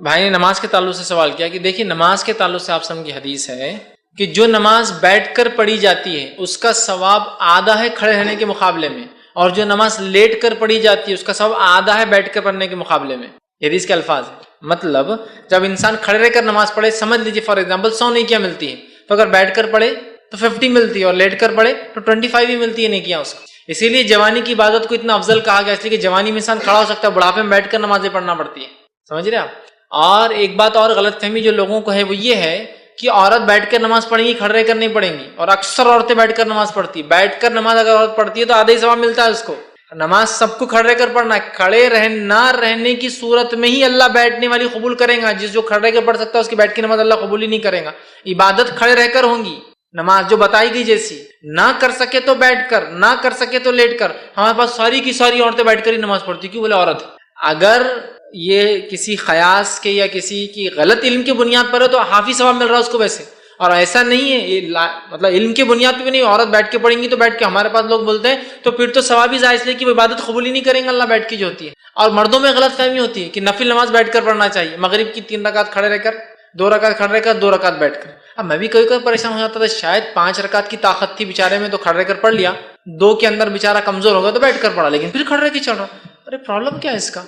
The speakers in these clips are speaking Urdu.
بھائی نے نماز کے تعلق سے سوال کیا کہ دیکھیے نماز کے تعلق سے آپ سب کی حدیث ہے کہ جو نماز بیٹھ کر پڑھی جاتی ہے اس کا ثواب آدھا ہے کھڑے رہنے کے مقابلے میں، اور جو نماز لیٹ کر پڑھی جاتی ہے اس کا ثواب آدھا ہے بیٹھ کر پڑھنے کے مقابلے میں۔ یہ حدیث کے الفاظ ہیں۔ مطلب جب انسان کھڑے رہ کر نماز پڑھے، سمجھ لیجیے فار ایگزامپل 100 نیکیاں ملتی ہیں، تو اگر بیٹھ کر پڑھے تو 50 ملتی ہے، اور لیٹ کر پڑھے تو 25 ہی ملتی ہے نیکیاں اس کو۔ اسی لیے جوانی کی عبادت کو اتنا افضل کہا گیا، اس لیے کہ جوانی میں انسان کھڑا ہو سکتا ہے، بڑھاپے میں بیٹھ کر نمازیں پڑھنا پڑتی ہے۔ سمجھ رہے آپ؟ اور ایک بات اور غلط فہمی جو لوگوں کو ہے وہ یہ ہے کہ عورت بیٹھ کر نماز پڑھیں گی، کھڑے رہ کر نہیں پڑھیں گی، اور اکثر عورتیں بیٹھ کر نماز پڑھتی۔ بیٹھ کر نماز اگر عورت پڑھتی ہے تو آدھا ہی ثواب ملتا ہے اس کو۔ نماز سب کو کھڑے رہ کر پڑھنا ہے، کھڑے نہ رہنے کی صورت میں ہی اللہ بیٹھنے والی قبول کرے گا۔ جو کھڑے رہ کے پڑھ سکتا ہے اس کی بیٹھ کی نماز اللہ قبول ہی نہیں کرے گا۔ عبادت کھڑے رہ کر ہوں گی، نماز جو بتائی گئی جیسی، نہ کر سکے تو بیٹھ کر، نہ کر سکے تو لیٹ کر۔ ہمارے پاس ساری کی ساری عورتیں بیٹھ کر ہی نماز پڑھتی، کیوں؟ بولے عورت۔ اگر یہ کسی خیاس کے یا کسی کی غلط علم کی بنیاد پر ہے تو حافظ ثواب مل رہا ہے اس کو ویسے، اور ایسا نہیں ہے مطلب علم کی بنیاد پہ بھی نہیں، عورت بیٹھ کے پڑھیں گی تو بیٹھ کے۔ ہمارے پاس لوگ بولتے ہیں تو پھر تو ثواب ہی ضائع، اس لیے کہ وہ عبادت قبول ہی نہیں کریں گے اللہ بیٹھ کی جو ہوتی ہے۔ اور مردوں میں غلط فہمی ہوتی ہے کہ نفل نماز بیٹھ کر پڑھنا چاہیے، مغرب کی 3 رکعت کھڑے رہ کر، 2 رکعت کھڑے رہ کر، 2 رکعت بیٹھ کر۔ اب میں بھی کبھی کبھی پریشان ہو جاتا تھا، شاید 5 رکعت کی طاقت تھی بیچارے میں تو کھڑے رہ کر پڑھ لیا، 2 کے اندر بیچارہ کمزور ہو گیا تو بیٹھ کر پڑھا، لیکن پھر کھڑے رہ کے چڑھ رہا۔ ارے پرابلم کیا ہے اس کا؟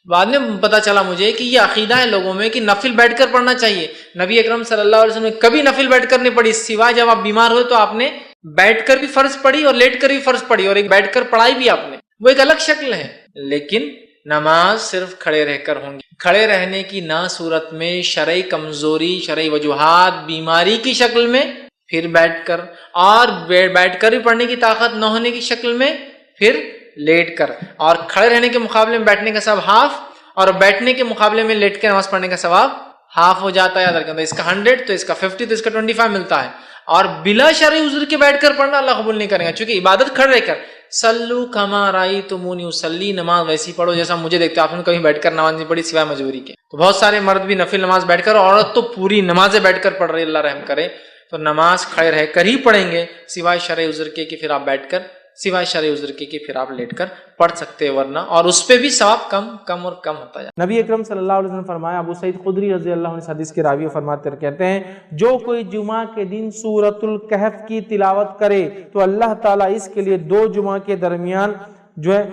بعد میں پتا چلا مجھے کہ یہ عقیدہ ہے لوگوں میں کہ نفل بیٹھ کر پڑھنا چاہیے۔ نبی اکرم صلی اللہ علیہ وسلم نے کبھی نفل بیٹھ کر نہیں پڑھی، سوائے جب آپ بیمار ہوئے تو آپ نے بیٹھ کر بھی فرض پڑھی اور لیٹ کر بھی فرض پڑھی، اور ایک بیٹھ کر پڑھائی بھی آپ نے، وہ ایک الگ شکل ہے۔ لیکن نماز صرف کھڑے رہ کر ہوں گی۔ کھڑے رہنے کی نہ صورت میں شرعی کمزوری، شرعی وجوہات، بیماری کی شکل میں، پھر بیٹھ کر، اور بیٹھ کر بھی پڑھنے کی طاقت نہ ہونے کی شکل میں، پھر لیٹ کر۔ اور کھڑے رہنے کے مقابلے میں بیٹھنے کا ثواب ہاف، اور بیٹھنے کے مقابلے میں لیٹ کے نماز پڑھنے کا ثواب ہاف ہو جاتا ہے۔ یاد رکھیں، اس کا 100 تو اس کا 50 تو اس کا 25 ملتا ہے۔ اور بلا شرعی عذر کے بیٹھ کر پڑھنا اللہ قبول نہیں کرے گا، چونکہ عبادت کھڑے رہ کر، سلو کما رأیتمونی اصلی، نماز ویسی پڑھو جیسا مجھے دیکھتے۔ آپ نے کبھی بیٹھ کر نماز نہیں پڑھی سوائے مجبوری کے، تو بہت سارے مرد بھی نفل نماز بیٹھ کر، عورت تو پوری نمازیں بیٹھ کر پڑھ رہی، اللہ رحم کرے۔ تو نماز کھڑے رہ کر ہی پڑھیں گے سوائے شرعی عذر کے کہ پھر آپ بیٹھ کر، سوائے شرعی عذر کے کہ پھر آپ لیٹ کر پڑھ سکتے ہیں، ورنہ اور اس پہ بھی ثواب کم اور کم ہوتا جاتا ہے۔ نبی اکرم صلی اللہ علیہ وسلم فرمایا، ابو سعید خدری رضی اللہ عنہ اس حدیث کے راوی فرماتے کہتے ہیں، جو کوئی جمعہ کے دن سورۃ الکہف کی تلاوت کرے تو اللہ تعالیٰ اس کے لیے 2 جمعہ کے درمیان جو ہے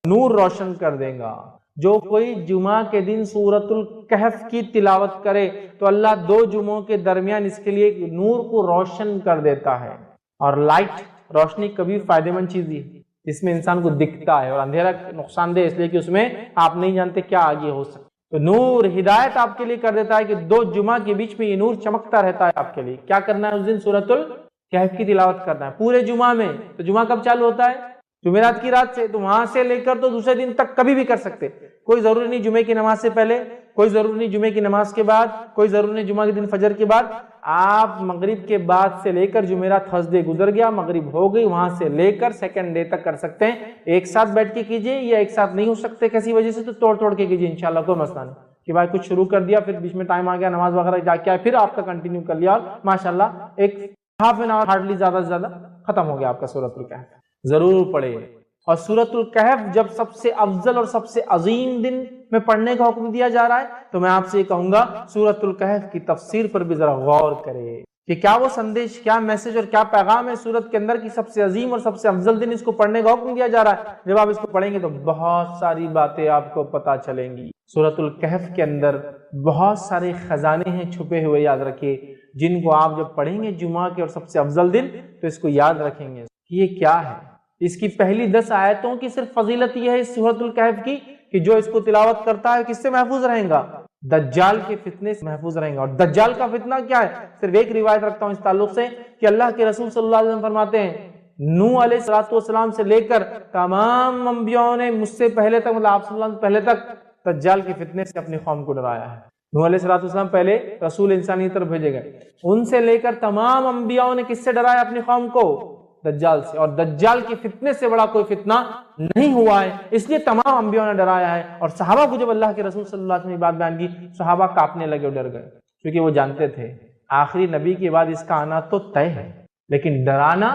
نور روشن کر دے گا۔ جو کوئی جمعہ کے دن سورۃ الکہف کی تلاوت کرے تو اللہ 2 جمعوں کے درمیان اس کے لیے نور کو روشن کر دیتا ہے۔ اور لائٹ، روشنی کبھی فائدہ مند چیز ہے، اس میں انسان کو دکھتا ہے، اور اندھیرا نقصان دہ اس لیے کہ اس میں آپ نہیں جانتے کیا آگے ہو سکتا۔ تو نور ہدایت آپ کے لیے کر دیتا ہے کہ 2 جمعہ کے بیچ میں یہ نور چمکتا رہتا ہے آپ کے لیے۔ کیا کرنا ہے اس دن؟ سورۃ الکہف کی تلاوت کرنا ہے پورے جمعہ میں۔ تو جمعہ کب چالو ہوتا ہے؟ جمعرات کی رات سے، تو وہاں سے لے کر تو دوسرے دن تک کبھی بھی کر سکتے، کوئی ضروری نہیں جمعے کی نماز سے پہلے، کوئی ضروری نہیں جمعے کی نماز کے بعد، کوئی ضروری نہیں جمعہ کے دن فجر کے بعد۔ آپ مغرب کے بعد سے لے کر جمعرات تھرسڈے گزر گیا، مغرب ہو گئی، وہاں سے لے کر سیکنڈ ڈے تک کر سکتے ہیں۔ ایک ساتھ بیٹھ کے کیجئے، یا ایک ساتھ نہیں ہو سکتے کسی وجہ سے تو توڑ کے کیجئے، انشاءاللہ کوئی مسئلہ نہیں کہ بھائی کچھ شروع کر دیا پھر بیچ میں ٹائم آ گیا نماز وغیرہ جا کے آئے، پھر آپ کا کنٹینیو کر لیا، اور ماشاءاللہ ایک ہاف این آور ہارڈلی زیادہ سے زیادہ ختم ہو گیا آپ کا سورۃ الکہف۔ ضرور پڑھے۔ اور سورۃ الکہف جب سب سے افضل اور سب سے عظیم دن میں پڑھنے کا حکم دیا جا رہا ہے تو میں آپ سے یہ کہوں گا سورۃ الکہف کی تفسیر پر بھی ذرا غور کرے کہ کیا وہ سندیش، کیا میسج اور کیا پیغام ہے سورت کے اندر کی سب سے عظیم اور سب سے افضل دن اس کو پڑھنے کا حکم دیا جا رہا ہے۔ جب آپ اس کو پڑھیں گے تو بہت ساری باتیں آپ کو پتہ چلیں گی۔ سورۃ الکہف کے اندر بہت سارے خزانے ہیں چھپے ہوئے، یاد رکھیے، جن کو آپ جب پڑھیں گے جمعہ کے اور سب سے افضل دن تو اس کو یاد رکھیں گے کہ یہ کیا ہے۔ اس کی پہلی 10 آیتوں کی صرف فضیلت یہ ہے اس سورۃ الکہف کی کہ جو اس کو تلاوت کرتا ہے کس سے محفوظ رہیں گا؟ دجال کے فتنے سے محفوظ رہیں گا۔ اور دجال کا فتنہ کیا ہے؟ صرف ایک روایت رکھتا ہوں اس تعلق سے کہ اللہ کے رسول صلی اللہ علیہ وسلم فرماتے ہیں، نوح علیہ السلام سے لے کر تمام انبیاءوں نے مجھ سے پہلے تک، مطلب آپ صلی اللہ علیہ وسلم پہلے تک دجال کے فتنے سے اپنی قوم کو ڈرایا ہے۔ نوح علیہ السلام پہلے رسول انسانی طرف بھیجے گئے، ان سے لے کر تمام انبیاءوں نے کس سے ڈرایا اپنی قوم کو؟ دجال سے۔ اور دجال کے فتنے سے بڑا کوئی فتنہ نہیں ہوا ہے، اس لیے تمام انبیاءوں نے ڈرایا ہے۔ اور صحابہ کو جب اللہ کے رسول صلی اللہ علیہ وسلم نے بات بیان کی، صحابہ کانپنے لگے اور ڈر گئے، کیونکہ وہ جانتے تھے آخری نبی کے بعد اس کا آنا تو طے ہے، لیکن ڈرانا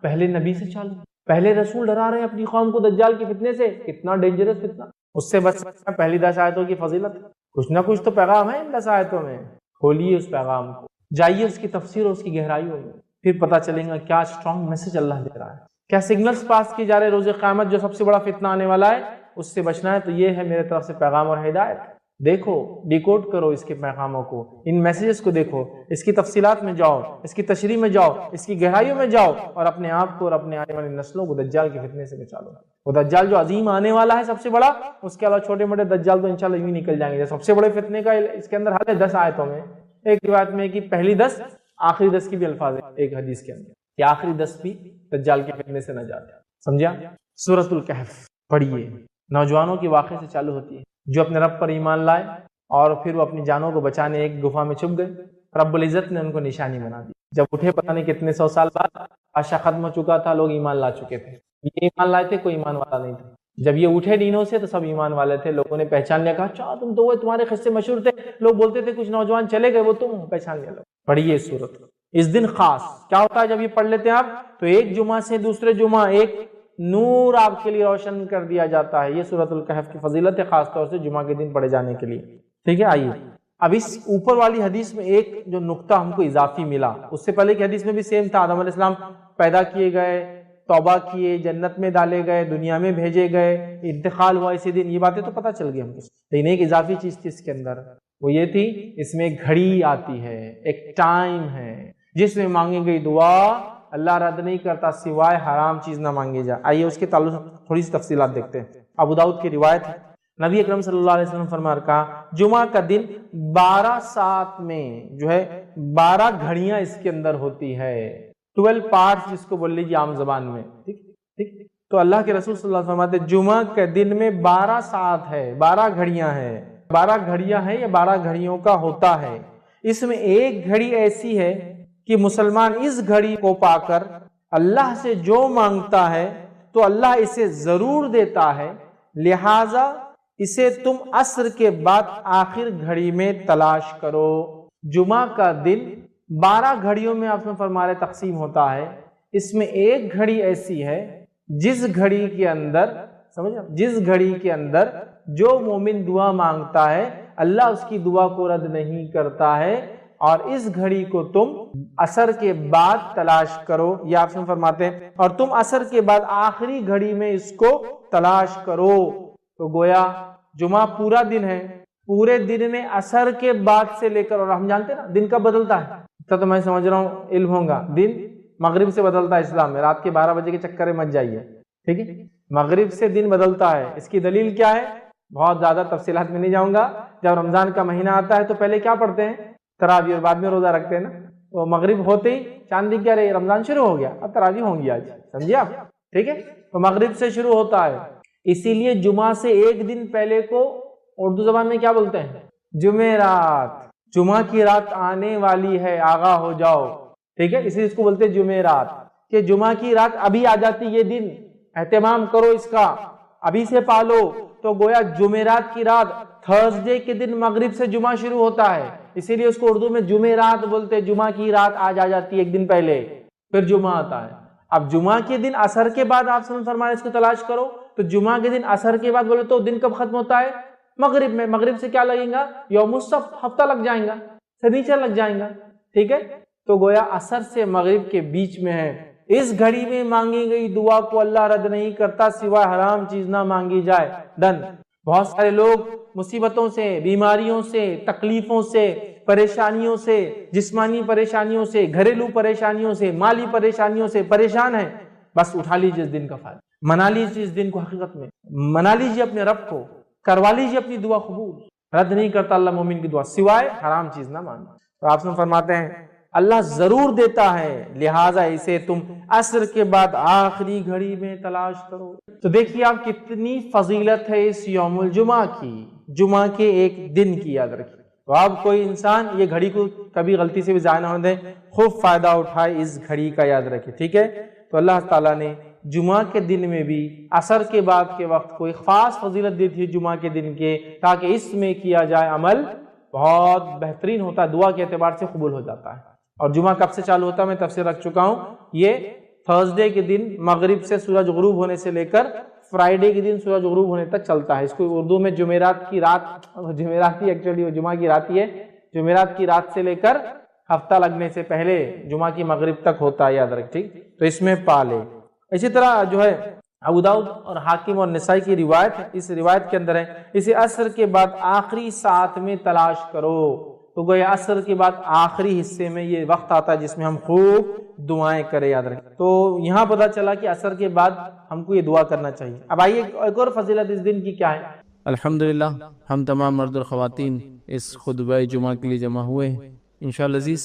پہلے نبی سے چالو، پہلے رسول ڈرا رہے ہیں اپنی قوم کو دجال کے فتنے سے، کتنا ڈینجرس فتنہ، اس سے بچنا پہلی 10 آیتوں کی فضیلت۔ کچھ نہ کچھ تو پیغام ہے ان 10 آیتوں میں. کھولیے اس پیغام کو، جائیے اس کی تفسیر اور اس کی گہرائیوں میں، پھر پتہ چلے گا کیا اسٹرانگ میسج اللہ دے رہا ہے، کیا سگنلز پاس کیے جا رہے. روز قیامت جو سب سے بڑا فتنہ آنے والا ہے اس سے بچنا ہے تو یہ ہے میرے طرف سے پیغام اور ہدایت. دیکھو، ڈیکوڈ کرو اس کے پیغاموں کو، ان میسیجز کو دیکھو، اس کی تفصیلات میں جاؤ، اس کی تشریح میں جاؤ، اس کی گہرائیوں میں جاؤ، اور اپنے آپ کو اور اپنے آنے والی نسلوں کو دجال کے فتنے سے بچا لو. وہ دجال جو عظیم آنے والا ہے سب سے بڑا، اس کے علاوہ چھوٹے موٹے دجال تو انشاءاللہ یوں نکل جائیں گے. سب سے بڑے فتنے کا اس کے اندر حل ہے 10 آیتوں میں. ایک روایت میں کہ پہلی 10 آخری 10 کی بھی الفاظ ہیں ایک حدیث کے اندر کہ آخری 10 بھی دجال کے فتنے سے نہ جاتے. سمجھا؟ سورۃ الکہف پڑھیے. نوجوانوں کے واقعے سے چالو ہوتی ہے جو اپنے رب پر ایمان لائے اور پھر وہ اپنی جانوں کو بچانے ایک گفا میں چھپ گئے. رب العزت نے ان کو نشانی بنا دی. جب اٹھے پتہ نہیں کتنے 100 سال بعد، عرصہ ختم ہو چکا تھا، لوگ ایمان لا چکے تھے. یہ ایمان لائے تھے، کوئی ایمان والا نہیں تھا. جب یہ اٹھے دینوں سے تو سب ایمان والے تھے. لوگوں نے پہچان لیا، کہا اچھا تم تو وہ تمہارے قصے مشہور تھے، لوگ بولتے تھے کچھ نوجوان چلے گئے، وہ تم پہچان لیا. لوگ پڑھیے سورت. اس دن خاص کیا ہوتا ہے جب یہ پڑھ لیتے ہیں آپ تو ایک جمعہ سے دوسرے جمعہ ایک نور آپ کے لیے روشن کر دیا جاتا ہے. یہ سورۃ الکہف کی فضیلت ہے خاص طور سے جمعہ کے دن پڑھے جانے کے لیے. ٹھیک ہے، آئیے اب اس اوپر والی حدیث میں ایک جو نقطہ ہم کو اضافی ملا، اس سے پہلے کی حدیث میں بھی سیم تھا. آدم علیہ السلام پیدا کیے گئے، توبہ کیے، جنت میں ڈالے گئے، دنیا میں بھیجے گئے، انتقال ہوا اسی دن. یہ باتیں تو پتہ چل گئی ہم کو، لیکن ایک اضافی چیز تھی اس کے اندر. وہ یہ تھی اس میں ایک گھڑی آتی ہے، ایک ٹائم ہے جس میں مانگی گئی دعا اللہ رد نہیں کرتا سوائے حرام چیز نہ مانگی جائے. آئیے اس کے تعلق تھوڑی سی تفصیلات دیکھتے ہیں. ابو داؤد کی روایت ہے، نبی اکرم صلی اللہ علیہ وسلم فرما کہا جمعہ کا دن 12 ساعت میں جو ہے 12 گھڑیاں اس کے اندر ہوتی ہے. 12 پارٹس جس کو بول لیجیے عام زبان میں. ٹھیک تو اللہ کے رسول صلی اللہ علیہ وسلم فرماتے جمعہ کے دن میں 12 ساعت ہے، 12 گھڑیاں ہیں. 12 گھڑیاں ہیں یا 12 گھڑیوں کا ہوتا ہے. اس میں ایک گھڑی ایسی ہے کہ مسلمان اس گھڑی کو پا کر اللہ سے جو مانگتا ہے تو اللہ اسے ضرور دیتا ہے، لہذا اسے تم عصر کے بعد آخر گھڑی میں تلاش کرو. جمعہ کا دن 12 گھڑیوں میں آپ نے فرما رہے تقسیم ہوتا ہے. اس میں ایک گھڑی ایسی ہے جس گھڑی کے اندر جس گھڑی کے اندر جو مومن دعا مانگتا ہے اللہ اس کی دعا کو رد نہیں کرتا ہے، اور اس گھڑی کو تم عصر کے بعد تلاش کرو. یہ آپ سے فرماتے ہیں اور تم عصر کے بعد آخری گھڑی میں اس کو تلاش کرو. تو گویا جمعہ پورا دن ہے، پورے دن میں عصر کے بعد سے لے کر، اور ہم جانتے ہیں نا دن کب بدلتا ہے، تو میں سمجھ رہا ہوں علم ہوگا، دن مغرب سے بدلتا ہے اسلام میں. رات کے 12 بجے کے چکر میں مت جائیے. ٹھیک ہے، مغرب سے دن بدلتا ہے. اس کی دلیل کیا ہے؟ بہت زیادہ تفصیلات میں نہیں جاؤں گا. جب رمضان کا مہینہ آتا ہے تو پہلے کیا پڑھتے ہیں؟ تراویح، اور بعد میں روزہ رکھتے ہیں نا. تو مغرب ہوتے ہی چاند دکھ کیا رہے، رمضان شروع ہو گیا، اب تراویح ہوں گی آج. سمجھے آپ؟ ٹھیک ہے، تو مغرب سے شروع ہوتا ہے. اسی لیے جمعہ سے ایک دن پہلے کو اردو زبان میں کیا بولتے ہیں؟ جمعرات. جمعہ کی رات آنے والی ہے، آگاہ ہو جاؤ. ٹھیک ہے، اسی لیے اس کو بولتے ہیں جمعرات، کہ جمعہ کی رات ابھی آ جاتی. یہ دن اہتمام کرو اس کا، ابھی سے پالو. تو گویا جمعرات کی رات، تھرسڈے کے دن مغرب سے جمعہ شروع ہوتا ہے، اسی لیے اس کو اردو میں جمعرات بولتے ہیں. جمعہ کی رات آج آ جاتی ہے ایک دن پہلے، پھر جمعہ آتا ہے. اب جمعہ کے دن عصر کے بعد آپ سے فرمایا اس کو تلاش کرو. تو جمعہ کے دن عصر کے بعد بولے تو دن کب ختم ہوتا ہے؟ مغرب میں. مغرب سے کیا لگیں گا؟ یوم السبت، ہفتہ لگ جائیں گا، سنیچر لگ جائیں گا. ٹھیک ہے، تو گویا عصر سے مغرب کے بیچ میں ہے. اس گھڑی میں مانگی گئی دعا کو اللہ رد نہیں کرتا سوائے حرام چیز نہ مانگی جائے. ڈن. بہت سارے لوگ مصیبتوں سے، بیماریوں سے، تکلیفوں سے، پریشانیوں سے، جسمانی پریشانیوں سے، گھریلو پریشانیوں سے، مالی پریشانیوں سے پریشان ہیں. بس اٹھا لیجیے اس دن کا فائدہ، منا لیجیے اس دن کو، حقیقت میں منا لیجیے اپنے رب کو، کروا لیجیے اپنی دعا قبول. رد نہیں کرتا اللہ مومن کی دعا سوائے حرام چیز نہ مانگنا. تو آپ سے فرماتے ہیں اللہ ضرور دیتا ہے، لہٰذا اسے تم عصر کے بعد آخری گھڑی میں تلاش کرو. تو دیکھیے آپ کتنی فضیلت ہے اس یوم الجمعہ کی، جمعہ کے ایک دن کی. یاد رکھیے. تو آپ کوئی انسان یہ گھڑی کو کبھی غلطی سے بھی ضائع نہ ہونے دیں، خوب فائدہ اٹھائے اس گھڑی کا. یاد رکھیے. ٹھیک ہے، تو اللہ تعالیٰ نے جمعہ کے دن میں بھی عصر کے بعد کے وقت کوئی خاص فضیلت دی تھی جمعہ کے دن کے، تاکہ اس میں کیا جائے عمل بہت بہترین ہوتا ہے، دعا کے اعتبار سے قبول ہو جاتا ہے. اور جمعہ کب سے چالو ہوتا ہے میں تفسیر رکھ چکا ہوں. یہ تھرسڈے کے دن مغرب سے سورج غروب ہونے سے لے کر فرائیڈے کے دن سورج غروب ہونے تک چلتا ہے. اس کو اردو میں جمعرات کی رات، جمعرات ہی ایکچولی وہ جمعہ کی رات ہی ہے، جمعرات کی رات سے لے کر ہفتہ لگنے سے پہلے جمعہ کی مغرب تک ہوتا ہے، یاد رکھ. ٹھیک، تو اس میں پالے. اسی طرح جو ہے ابو داؤد اور حاکم اور نسائی کی روایت ہے، اس روایت کے اندر ہے اسے عصر کے بعد آخری ساعت میں تلاش کرو. تو گویا عصر کے بعد آخری حصے میں یہ وقت آتا ہے جس میں ہم خوب دعائیں کریں، یاد رکھیں. تو یہاں پتہ چلا کہ عصر کے بعد ہم کو یہ دعا کرنا چاہیے. اب آئیے ایک اور فضیلت اس دن کی کیا ہے. الحمدللہ ہم تمام مرد اور خواتین اس خطبہ جمعہ کے لیے جمع ہوئے ہیں. انشاءاللہ عزیز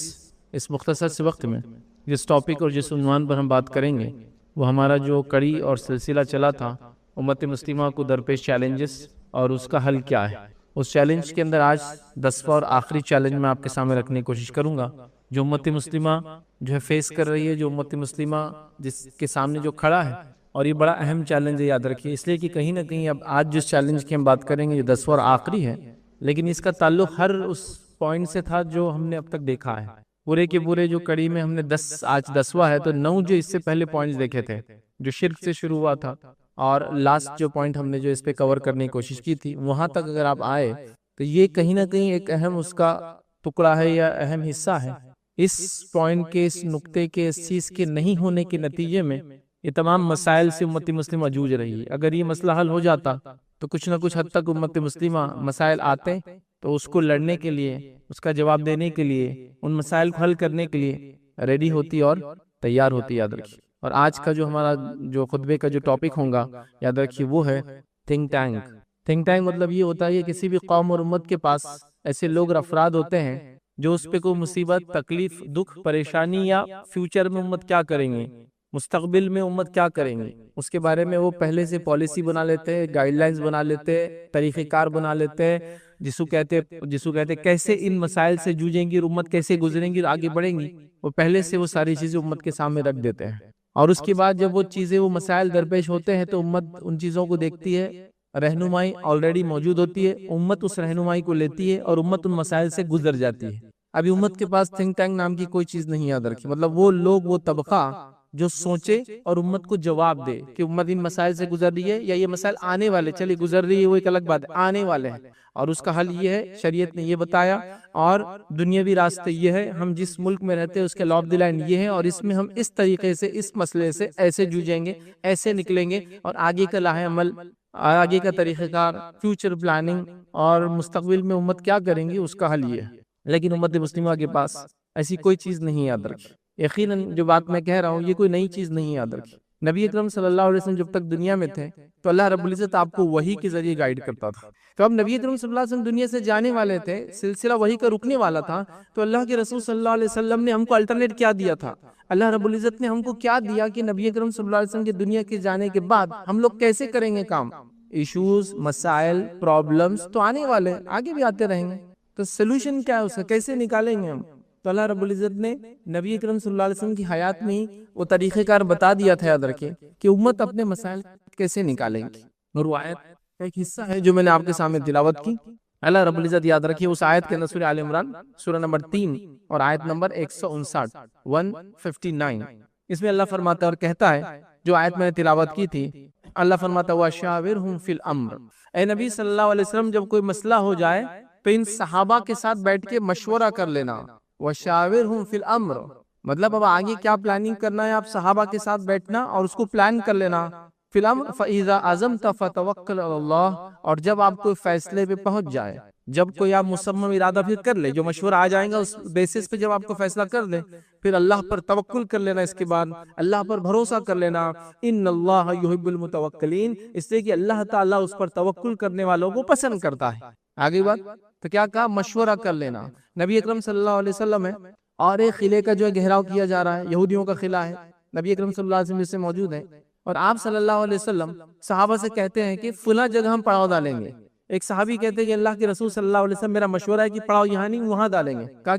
اس مختصر سے وقت میں جس ٹاپک اور جس عنوان پر ہم بات کریں گے وہ ہمارا جو کڑی اور سلسلہ چلا تھا امت مسلمہ کو درپیش چیلنجز اور اس کا حل کیا ہے. اس چیلنج کے اندر آج 10واں اور آخری چیلنج میں آپ کے سامنے رکھنے کی کوشش کروں گا جو امت مسلمہ جو ہے فیس کر رہی ہے، جو امت مسلمہ جس کے سامنے جو کھڑا ہے. اور یہ بڑا اہم چیلنج ہے، یاد رکھیے، اس لیے کہ کہیں نہ کہیں اب آج جس چیلنج کی ہم بات کریں گے یہ 10واں اور آخری ہے، لیکن اس کا تعلق ہر اس پوائنٹ سے تھا جو ہم نے اب تک دیکھا ہے. پورے کے پورے جو کڑی میں ہم نے 10واں ہے تو 9 جو اس سے پہلے پوائنٹس دیکھے تھے جو شرک سے شروع ہوا تھا، اور لاسٹ جو پوائنٹ ہم نے جو اس پہ کور کرنے کی کوشش کی تھی وہاں تک اگر آپ آئے تو یہ کہیں نہ کہیں ایک اہم اس کا ٹکڑا ہے یا اہم حصہ ہے. اس پوائنٹ کے، اس نقطے کے، اس چیز کے نہیں ہونے کے نتیجے میں یہ تمام مسائل سے امت مسلمہ جوجھ رہی ہے. اگر یہ مسئلہ حل ہو جاتا تو کچھ نہ کچھ حد تک امت مسلمہ مسائل آتے تو اس کو لڑنے کے لیے، اس کا جواب دینے کے لیے، ان مسائل کو حل کرنے کے لیے ریڈی ہوتی اور تیار ہوتی. یاد رکھیے. اور آج کا جو ہمارا جو خطبے کا جو ٹاپک ہوگا یاد رکھیے وہ ہے تھنک ٹینک. تھنک ٹینک مطلب یہ ہوتا ہے کہ کسی بھی قوم اور امت کے پاس ایسے لوگ اور افراد ہوتے ہیں جو اس پہ کوئی مصیبت، تکلیف، دکھ، پریشانی یا فیوچر میں امت کیا کریں گے، مستقبل میں امت کیا کریں گے، اس کے بارے میں وہ پہلے سے پالیسی بنا لیتے ہیں، گائیڈ لائنز بنا لیتے ہیں، طریقہ کار بنا لیتے ہیں، جسو کہتے کیسے ان مسائل سے جوجیں گی، امت کیسے گزریں گی اور آگے بڑھیں گی. وہ پہلے سے وہ ساری چیزیں امت کے سامنے رکھ دیتے ہیں. اور اس کے بعد جب وہ چیزیں، وہ مسائل درپیش ہوتے ہیں تو امت ان چیزوں کو دیکھتی ہے، رہنمائی آلریڈی موجود ہوتی ہے، امت اس رہنمائی کو لیتی ہے اور امت ان مسائل سے گزر جاتی ہے. ابھی امت کے پاس تھنک ٹینک نام کی کوئی چیز نہیں. یاد رکھیے، مطلب وہ لوگ، وہ طبقہ جو سوچے اور امت کو جواب دے کہ امت ان مسائل سے گزر رہی ہے یا یہ مسائل آنے والے، چلے گزر رہی ہے وہ ایک الگ بات ہے، آنے والے ہیں اور اس کا حل یہ ہے، شریعت نے یہ بتایا اور دنیاوی راستے یہ ہے، ہم جس ملک میں رہتے ہیں اس کے لا آف دی لینڈ یہ ہے اور اس میں ہم اس طریقے سے، اس مسئلے سے ایسے جوجیں گے، ایسے نکلیں گے اور آگے کا لاہ عمل، آگے کا طریقہ کار، فیوچر پلاننگ اور مستقبل میں امت کیا کریں گی اس کا حل یہ ہے. لیکن امت مسلمہ کے پاس ایسی کوئی چیز نہیں. یاد رکھیں، یقیناً جو بات میں کہہ رہا ہوں یہ کوئی نئی چیز نہیں. یاد رکھیں، نبی اکرم صلی اللہ علیہ وسلم جب تک دنیا میں تھے تو اللہ رب العزت آپ کو وحی کے ذریعے گائیڈ کرتا تھا. تو اب نبی اکرم صلی اللہ علیہ وسلم دنیا سے جانے والے تھے، سلسلہ وحی کا رکنے والا تھا، تو اللہ کے رسول صلی اللہ علیہ وسلم نے ہم کو الٹرنیٹ کیا دیا تھا؟ اللہ رب العزت نے ہم کو کیا دیا کہ نبی اکرم صلی اللہ علیہ وسلم کے دنیا کے جانے کے بعد ہم لوگ کیسے کریں گے کام. ایشوز، مسائل، پرابلمز تو آنے والے ہیں، آگے بھی آتے رہیں گے، تو سلوشن کیا ہے اس کا، کیسے نکالیں گے ہم؟ تو اللہ رب العزت نے نبی اکرم صلی اللہ علیہ وسلم کی حیات میں ہی وہ طریقہ کار بتا دیا تھا. یاد رکھیں کہ امت اپنے مسائل کیسے نکالیں گی. اور وہ آیت کا ایک حصہ ہے جو میں نے آپ کے سامنے تلاوت کی. اللہ رب العزت یاد رکھیے اس آیت کے اندر سورہ آل عمران سورہ نمبر 3 اور آیت نمبر 159 اس میں اللہ فرماتا ہے اور کہتا ہے، جو آیت میں نے تلاوت کی تھی، اللہ فرماتا ہے وَشَاوِرْهُمْ فِي الْأَمْرِ. اے نبی صلی اللہ علیہ وسلم جب کوئی مسئلہ ہو جائے تو ان صحابہ کے ساتھ بیٹھ کے مشورہ کر لینا. وَشَاوِرْهُمْ فِي الْأَمْرِ مطلب اب آگے کیا پلاننگ کرنا ہے، آپ صحابہ کے ساتھ بیٹھنا اور اس کو پلان کر لینا. فِي الْأَمْرِ فَإِذَا عَزَمْتَ فَتَوَكَّلْ عَلَى اللَّهِ اور جب آپ کوئی فیصلے پہ پہنچ جائے، جب کوئی آپ مصمم ارادہ پھر کر لے، جو مشورہ آ جائے گا اس بیسس پہ جب آپ کو فیصلہ کر لے، پھر اللہ پر توکل کر لینا، اس کے بعد اللہ پر بھروسہ کر لینا. ان اللہ یحب المتوکلین، اس لیے کہ اللہ تعالیٰ اس پر توکل کرنے والوں کو پسند کرتا ہے. آگے بات تو کیا کہا، مشورہ کر لینا. نبی اکرم صلی اللہ علیہ وسلم ہے اور ایک قلعے کا جو ہے گھیراؤ کیا جا رہا ہے، یہودیوں کا قلعہ ہے، نبی اکرم صلی اللہ علیہ وسلم جس سے موجود ہے، اور آپ صلی اللہ علیہ وسلم صحابہ سے کہتے ہیں کہ فلاں جگہ ہم پڑاؤ ڈالیں گے. ایک صحابی کہتے ہیں کہ اللہ کے رسول صلی اللہ علیہ وسلم میرا مشورہ ہے کہ پڑاؤ یہاں نہیں وہاں ڈالیں گے. کہا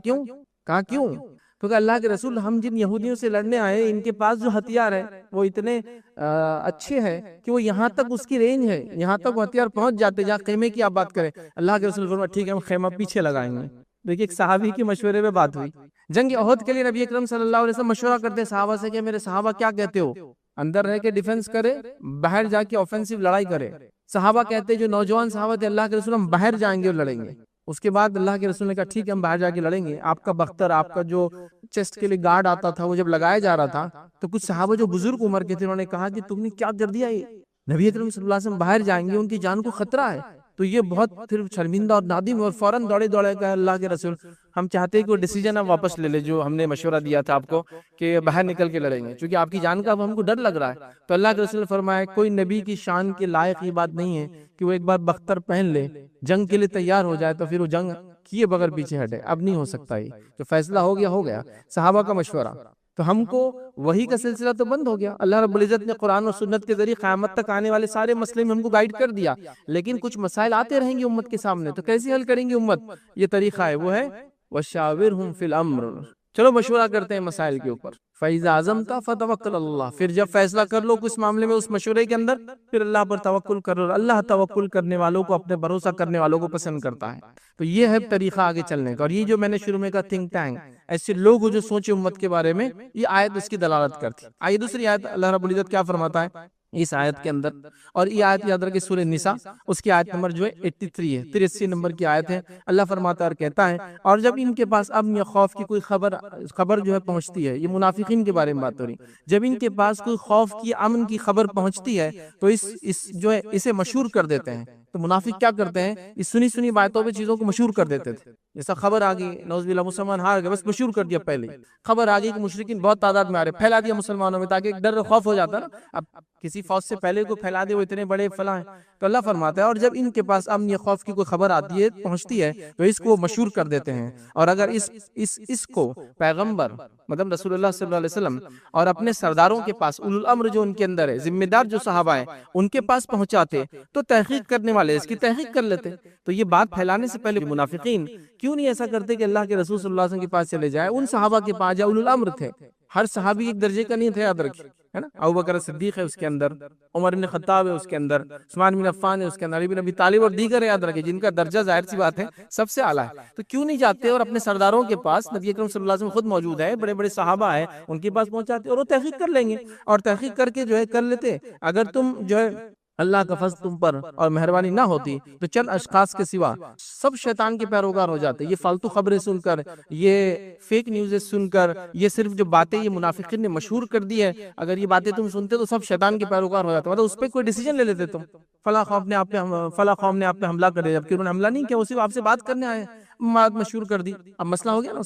کیوں؟ تو کہ اللہ کے رسول ہم جن یہودیوں سے لڑنے آئے ان کے پاس جو ہتھیار ہے وہ اتنے اچھے ہیں کہ وہ یہاں تک اس کی رینج ہے، یہاں تک وہ ہتھیار پہنچ جاتے جہاں خیمے کی آپ بات کریں. اللہ کے رسول فرمایا ٹھیک ہے ہم خیمہ پیچھے لگائیں گے. دیکھیے ایک صحابی کے مشورے پہ بات ہوئی. جنگ احد کے لیے نبی اکرم صلی اللہ علیہ وسلم مشورہ کرتے صحابہ سے کہ میرے صحابہ کیا کہتے ہو؟ اندر رہ کے ڈیفنس کرے، باہر جا کے آفینسو لڑائی کرے. صحابہ کہتے جو نوجوان صحابہ تھے اللہ کے رسول ہم باہر جائیں گے اور لڑیں گے. اس کے بعد اللہ کے رسول نے کہا ٹھیک ہے ہم باہر جا کے لڑیں گے. آپ کا بختر، آپ کا جو چیسٹ کے لیے گارڈ آتا تھا وہ جب لگایا جا رہا تھا تو کچھ صحابہ جو بزرگ عمر کے تھے انہوں نے کہا کہ تم نے کیا کر دیا، یہ نبی اکرم صلی اللہ علیہ وسلم باہر جائیں گے ان کی جان کو خطرہ ہے. تو یہ بہت پھر شرمندہ اور نادم اور فوراً دوڑے کہا اللہ کے رسول ہم چاہتے ہیں کہ وہ ڈیسیجن آپ واپس لے لے جو ہم نے مشورہ دیا تھا آپ کو کہ باہر نکل کے لڑیں گے، چونکہ آپ کی جان کا اب ہم کو ڈر لگ رہا ہے. تو اللہ کے رسول نے فرمایا کوئی نبی کی شان کے لائق یہ بات نہیں ہے کہ وہ ایک بار بختر پہن لے، جنگ کے لیے تیار ہو جائے تو پھر وہ جنگ کیے بغیر پیچھے ہٹے. اب نہیں ہو سکتا، یہ جو فیصلہ ہو گیا. صحابہ کا مشورہ. تو ہم کو وہی کا سلسلہ تو بند ہو گیا. اللہ رب العزت نے قرآن اور سنت کے ذریعے قیامت تک آنے والے سارے مسئلے میں ہم کو گائیڈ کر دیا، لیکن کچھ مسائل آتے رہیں گے امت کے سامنے، تو کیسے حل کریں گے امت؟ یہ طریقہ ہے، وہ ہے وَشَاوِرْهُمْ فِي الْأَمْرِ. چلو مشورہ کرتے ہیں مسائل کے اوپر. فَإِذَا عَزَمْتَ فَتَوَكَّلْ عَلَى اللَّهِ. پھر جب فیصلہ کر لو کس معاملے میں اس مشورے کے اندر، پھر اللہ پر توکل کرو. اللہ توکل کرنے والوں کو، اپنے بھروسہ کرنے والوں کو پسند کرتا ہے. تو یہ ہے طریقہ آگے چلنے کا. اور یہ جو میں نے شروع میں کہا تھنک ٹینک، ایسے لوگ جو سوچے امت کے بارے میں، یہ آیت اس کی دلالت کرتی. آئیے دوسری آیت اللہ رب العزت کیا فرماتا ہے اس آیت کے اندر. اور یہ آیت یاد رکھیں سورہ نساء، اس کی آیت نمبر جو ہے 83 ہے، 83 نمبر کی آیت ہے. اللہ فرماتا ہے اور کہتا ہے اور جب ان کے پاس امن یا خوف کی کوئی خبر جو ہے پہنچتی ہے، یہ منافقین کے بارے میں بات ہو رہی، جب ان کے پاس کوئی خوف کی، امن کی خبر پہنچتی ہے تو اس جو ہے اسے مشہور کر دیتے ہیں. تو منافق کیا کرتے ہیں، اس سنی باتوں پہ چیزوں کو مشہور کر دیتے تھے. جیسا خبر آ گئی نعوذ باللہ مسلمان ہار گئے، بس مشہور کر دیا. پہلے خبر آ گئی کہ مشرکین بہت تعداد میں آ رہے، پھیلا دیا مسلمانوں میں تاکہ ایک ڈر و خوف ہو جاتا نا. اب کسی فوج سے پہلے کو پھیلا دے وہ اتنے بڑے فلاں ہیں. تو اللہ فرماتا ہے اور جب ان کے پاس امن یا خوف کی کوئی خبر آتی ہے، پہنچتی ہے، تو اس کو مشہور کر دیتے ہیں. اور اگر اس کو پیغمبر مطلب رسول اللہ صلی اللہ علیہ وسلم اور اپنے سرداروں کے پاس، اولو الامر جو ان کے اندر ہے، ذمہ دار جو صحابہ ہیں، ان کے پاس پہنچاتے تو تحقیق کرنے والے اس کی تحقیق کر لیتے. تو یہ بات پھیلانے سے پہلے منافقین کیوں نہیں ایسا کرتے کہ اللہ کے رسول صلی اللہ علیہ وسلم کے پاس چلے جائے، ان صحابہ کے پاس جائے. اولو الامر تھے، ہر صحابی ایک درجے کا نہیں تھے، یاد رکھیے، ہے نا. ابوبکر صدیق ہے اس کے اندر، عمر بن خطاب ہے اس کے اندر، عثمان بن عفان ہے اس کے اندر، علی بن ابی طالب اور دیگر یاد رکھیے جن کا درجہ ظاہر سی بات ہے سب سے اعلیٰ ہے. تو کیوں نہیں جاتے اور اپنے سرداروں کے پاس، نبی اکرم صلی اللہ علیہ وسلم خود موجود ہے، بڑے بڑے صحابہ ہیں، ان کے پاس پہنچاتے اور وہ تحقیق کر لیں گے. اور تحقیق کر کے جو ہے کر لیتے. اگر تم جو ہے اللہ کا فضل تم پر اور مہربانی نہ ہوتی تو چند اشخاص کے سوا سب شیطان کے پیروکار ہو جاتے. یہ فالتو خبریں سن کر، یہ فیک نیوزیں سن کر، یہ صرف جو باتیں یہ منافقین نے مشہور کر دی ہے، اگر یہ باتیں تم سنتے تو سب شیطان کے پیروکار ہو جاتے. مطلب اس پہ کوئی ڈیسیجن لے لیتے تم، فلاں قوم نے آپ پہ حملہ کر دیا، جبکہ انہوں نے حملہ نہیں کیا، وہ صرف آپ سے بات کرنے آئے، بات مشہور کر دی. اب مسئلہ ہو گیا نا.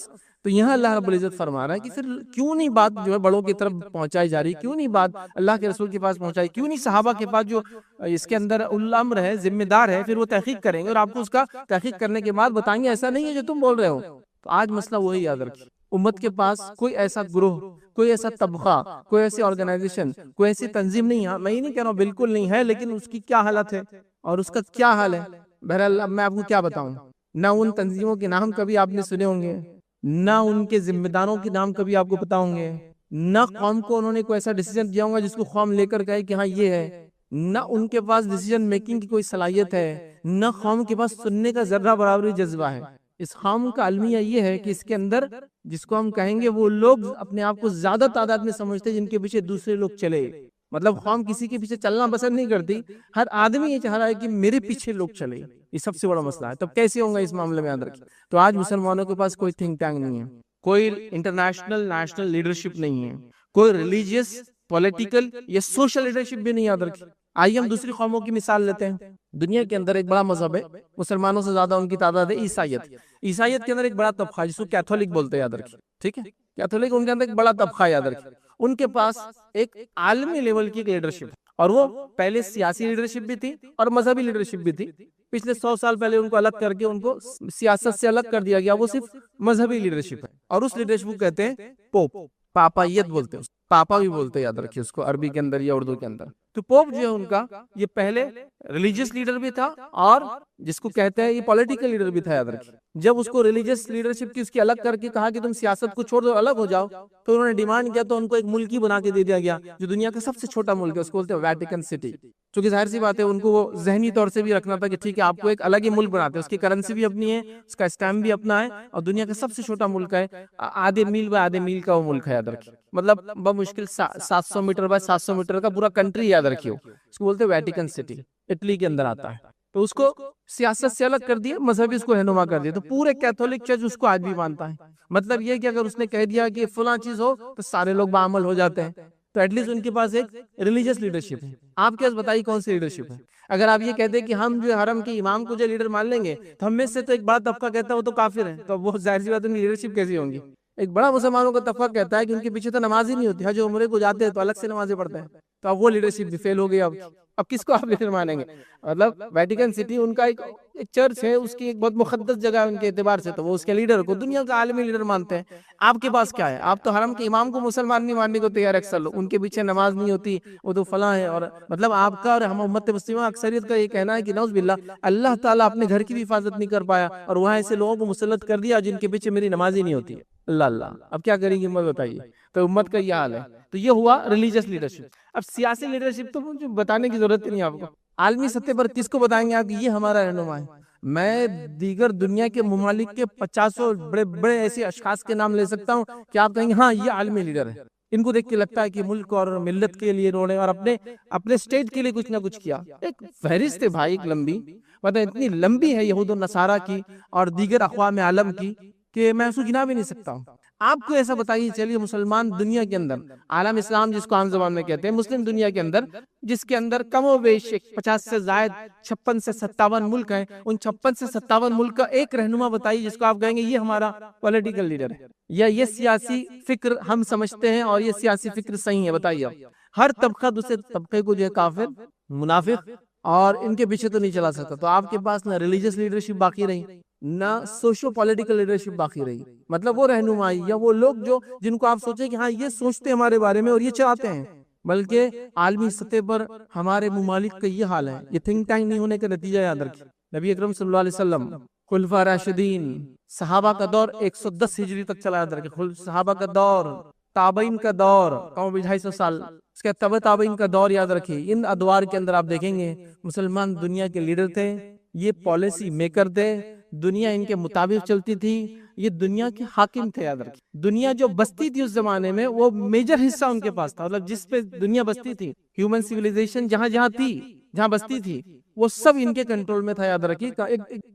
تو یہاں اللہ رب العزت فرما رہا ہے کہ پھر کیوں نہیں بات جو ہے بڑوں کی طرف پہنچائی جا رہی، کیوں نہیں بات اللہ کے رسول کے پاس پہنچائی، کیوں نہیں صحابہ کے پاس جو اس کے اندر الامر ہے، ذمہ دار ہے، پھر وہ تحقیق کریں گے اور آپ کو اس کا تحقیق کرنے کے بعد بتائیں گے ایسا نہیں ہے جو تم بول رہے ہو. تو آج مسئلہ وہی یاد رکھیے، امت کے پاس کوئی ایسا گروہ، کوئی ایسا طبقہ، کوئی ایسی آرگنائزیشن، کوئی ایسی تنظیم نہیں ہے. میں یہ نہیں کہہ رہا ہوں بالکل نہیں ہے، لیکن اس کی کیا حالت ہے اور اس کا کیا حال ہے. بہرحال اب میں آپ کو کیا بتاؤں، نہ ان تنظیموں کے نام کبھی آپ نے سنے ہوں گے، نہ ان کے ذمہ داروں کے نام کبھی آپ کو پتا ہوں گے، نہ قوم کو انہوں نے کوئی ایسا ڈیسیجن دیا ہوگا جس کو قوم لے کر کہے کہ ہاں یہ ہے، نہ ان کے پاس ڈیسیجن میکنگ کی کوئی صلاحیت ہے، نہ قوم کے پاس سننے کا ذرہ برابری جذبہ ہے. اس قوم کا المیہ یہ ہے کہ اس کے اندر جس کو ہم کہیں گے وہ لوگ اپنے آپ کو زیادہ تعداد میں سمجھتے ہیں جن کے پیچھے دوسرے لوگ چلے. مطلب قوم کسی کے پیچھے چلنا پسند نہیں کرتی، ہر آدمی یہ چاہ رہا ہے کہ میرے پیچھے لوگ چلے. یہ سب سے بڑا مسئلہ ہے. تب کیسے ہوگا اس معاملے میں یاد رکھیں. تو آج مسلمانوں کے پاس کوئی تھنک ٹینک نہیں ہے، کوئی انٹرنیشنل نیشنل لیڈرشپ نہیں ہے، کوئی ریلیجیس، پولیٹیکل یا سوشل لیڈرشپ بھی نہیں یاد رکھی. آئیے ہم دوسری قوموں کی مثال لیتے ہیں. دنیا کے اندر ایک بڑا مذہب ہے، مسلمانوں سے زیادہ ان کی تعداد ہے، عیسائیت. عیسائیت کے اندر ایک بڑا طبقہ ہے جس کو کیتھولک بولتے ہیں، یاد رکھیں. ٹھیک ہے، کیتھولک ان کے اندر ایک بڑا طبقہ ہے، یاد رکھیں. ان کے پاس ایک عالمی لیول کی لیڈرشپ ہے، اور وہ پہلے سیاسی لیڈرشپ بھی تھی اور مذہبی لیڈرشپ بھی تھی. پچھلے 100 سال پہلے ان کو الگ کر کے ان کو سیاست سے الگ کر دیا گیا، وہ صرف مذہبی لیڈرشپ ہے. اور اس لیڈرشپ کو کہتے ہیں پوپ، پاپائیت بولتے ہیں، پاپا بھی بولتے ہیں، یاد رکھیے اس کو عربی کے اندر یا اردو کے اندر. تو پوپ جو ہے ان کا یہ پہلے ریلیجیس لیڈر بھی تھا اور جس کو کہتے ہیں یہ پولیٹیکل لیڈر بھی تھا، یاد رکھیے. جب اس کو ریلیجس لیڈرشپ کی اس کی الگ کر کے کہا کہ تم سیاست کو چھوڑ دو الگ ہو جاؤ، تو انہوں نے ڈیمانڈ کیا تو ان کو ایک ملک ہی بنا کے دے دیا گیا جو دنیا کا سب سے چھوٹا ملک ہے، اس کو بولتے ہیں ویٹیکن سٹی. چونکہ ظاہر سی بات ہے ان کو وہ ذہنی طور سے بھی رکھنا تھا کہ ٹھیک ہے آپ کو ایک الگ ہی ملک بناتے ہیں، اس کی کرنسی بھی اپنی ہے، اس کا اسٹیمپ بھی اپنا ہے، اور دنیا کا سب سے چھوٹا ملک ہے، آدھے میل بائی آدھے میل کا وہ ملک ہے، یاد رکھیے. مطلب بمشکل 700 میٹر بائی 700 میٹر کا پورا کنٹری یاد رکھیے، اس کو بولتے ہیں ویٹیکن سٹی، اٹلی کے اندر آتا ہے. تو اس کو سیاست سے الگ کر دیا، مذہبی اس کو رہنما کر دیا. تو پورے کیتھولک چرچ اس کو آج بھی مانتا ہے. مطلب یہ کہ اگر اس نے کہہ دیا کہ فلاں چیز ہو تو سارے لوگ بعمل ہو جاتے ہیں. تو ایٹ لیسٹ ان کے پاس ایک ریلیجس لیڈرشپ ہے. آپ کے پاس بتائیے کون سی لیڈرشپ ہے؟ اگر آپ یہ کہتے ہیں کہ ہم جو حرم کے امام کو جو لیڈر مان لیں گے تو ہم میں سے تو ایک بڑا طبقہ کہتا ہے وہ تو کافر ہے، تو وہ ظاہر سی بات ان کی لیڈرشپ کیسی ہوں گی؟ ایک بڑا مسلمانوں کا طبقہ کہتا ہے کہ ان کے پیچھے تو نماز ہی نہیں ہوتی، حج عمرے کو جاتے ہیں تو الگ سے نمازیں پڑھتے ہیں. تو اب وہ لیڈرشپ بھی فیل ہو گئی. اب کس کو آپ لیڈر مانیں گے؟ مطلب ویٹیکن سٹی ان کا ایک چرچ ہے، اس کی ایک بہت مقدس جگہ ہے ان کے اعتبار سے، تو وہ اس کے لیڈر کو دنیا کا عالمی لیڈر مانتے ہیں. آپ کے پاس کیا ہے؟ آپ تو حرم کے امام کو مسلمان نہیں ماننے کو تیار. اکثر لوگ ان کے پیچھے نماز نہیں ہوتی، وہ تو فلاں ہے. اور مطلب آپ کا اور ہم امت مسلمہ اکثریت کا یہ کہنا ہے کہ نعوذ باللہ اللہ تعالیٰ اپنے گھر کی بھی حفاظت نہیں کر پایا اور وہاں ایسے لوگوں کو مسلط کر دیا جن کے پیچھے میری نماز ہی نہیں ہوتی. اللہ اللہ، اب کیا کریں گی امت بتائیے؟ تو امت کا یہ حال ہے. تو یہ ہوا ریلیجس لیڈرشپ. اب سیاسی لیڈرشپ تو مجھے بتانے کی ضرورت نہیں ہے آپ کو. عالمی سطح پر کس کو بتائیں گے آپ کہ یہ ہمارا رہنما ہے؟ میں دیگر دنیا کے ممالک کے 50 بڑے بڑے ایسے اشخاص کے نام لے سکتا ہوں کہ آپ کہیں گے ہاں یہ عالمی لیڈر ہے. ان کو دیکھ کے لگتا ہے کہ ملک اور ملت کے لیے انہوں نے اور اپنے اسٹیٹ کے لیے کچھ نہ کچھ کیا. ایک فہرست ہے بھائی، ایک لمبی، مطلب اتنی لمبی ہے یہود و نصارہ کی اور دیگر اقوام عالم کی کہ میں اس کو گنا بھی نہیں سکتا ہوں. آپ کو ایسا بتائیے چلیے مسلمان دنیا کے اندر، عالم اسلام جس کو عام زبان میں کہتے ہیں، مسلم دنیا کے اندر، جس کے اندر کم و بیش 50 سے زائد 56 سے 57 ملک ہیں، ان 56 سے 57 ملک کا ایک رہنما بتائیے جس کو آپ کہیں گے یہ ہمارا پولیٹیکل لیڈر ہے یا یہ سیاسی فکر ہم سمجھتے ہیں اور یہ سیاسی فکر صحیح ہے. بتائیے آپ. ہر طبقہ دوسرے طبقے کو جو ہے کافر، منافق اور ان کے پیچھے تو نہیں چلا سکتا. تو آپ کے پاس نہ ریلیجس لیڈرشپ باقی رہی، نہ سوشو پولیٹیکل لیڈرشپ باقی رہی. مطلب وہ رہنمائی یا وہ لوگ جن کو آپ سوچیں کہ ہاں یہ سوچتے ہیں ہمارے بارے میں اور یہ چاہتے ہیں، بلکہ عالمی سطح پر ہمارے ممالک کا یہ حال ہے. یہ تھنک ٹینک نہیں ہونے کا نتیجہ یاد رکھیں. نبی اکرم صلی اللہ علیہ وسلم، خلفاء راشدین، صحابہ کا دور 110 ہجری تک چلا، یاد رکھیں. صحابہ کا دور، تابعین کا دور کم 250 سال، اس کے تبع تابعین کا دور یاد رکھیں. ان ادوار کے اندر آپ دیکھیں گے مسلمان دنیا کے لیڈر تھے، یہ پالیسی میکر تھے، دنیا ان کے مطابق چلتی تھی، یہ دنیا کے حاکم تھے. یاد رکھیں دنیا جو بستی تھی اس زمانے میں وہ میجر حصہ ان کے پاس تھا. مطلب جس پہ دنیا بستی تھی، ہیومن سیویلائزیشن جہاں جہاں تھی، جہاں بستی تھی، وہ سب ان کے کنٹرول میں تھا. یاد رکھیے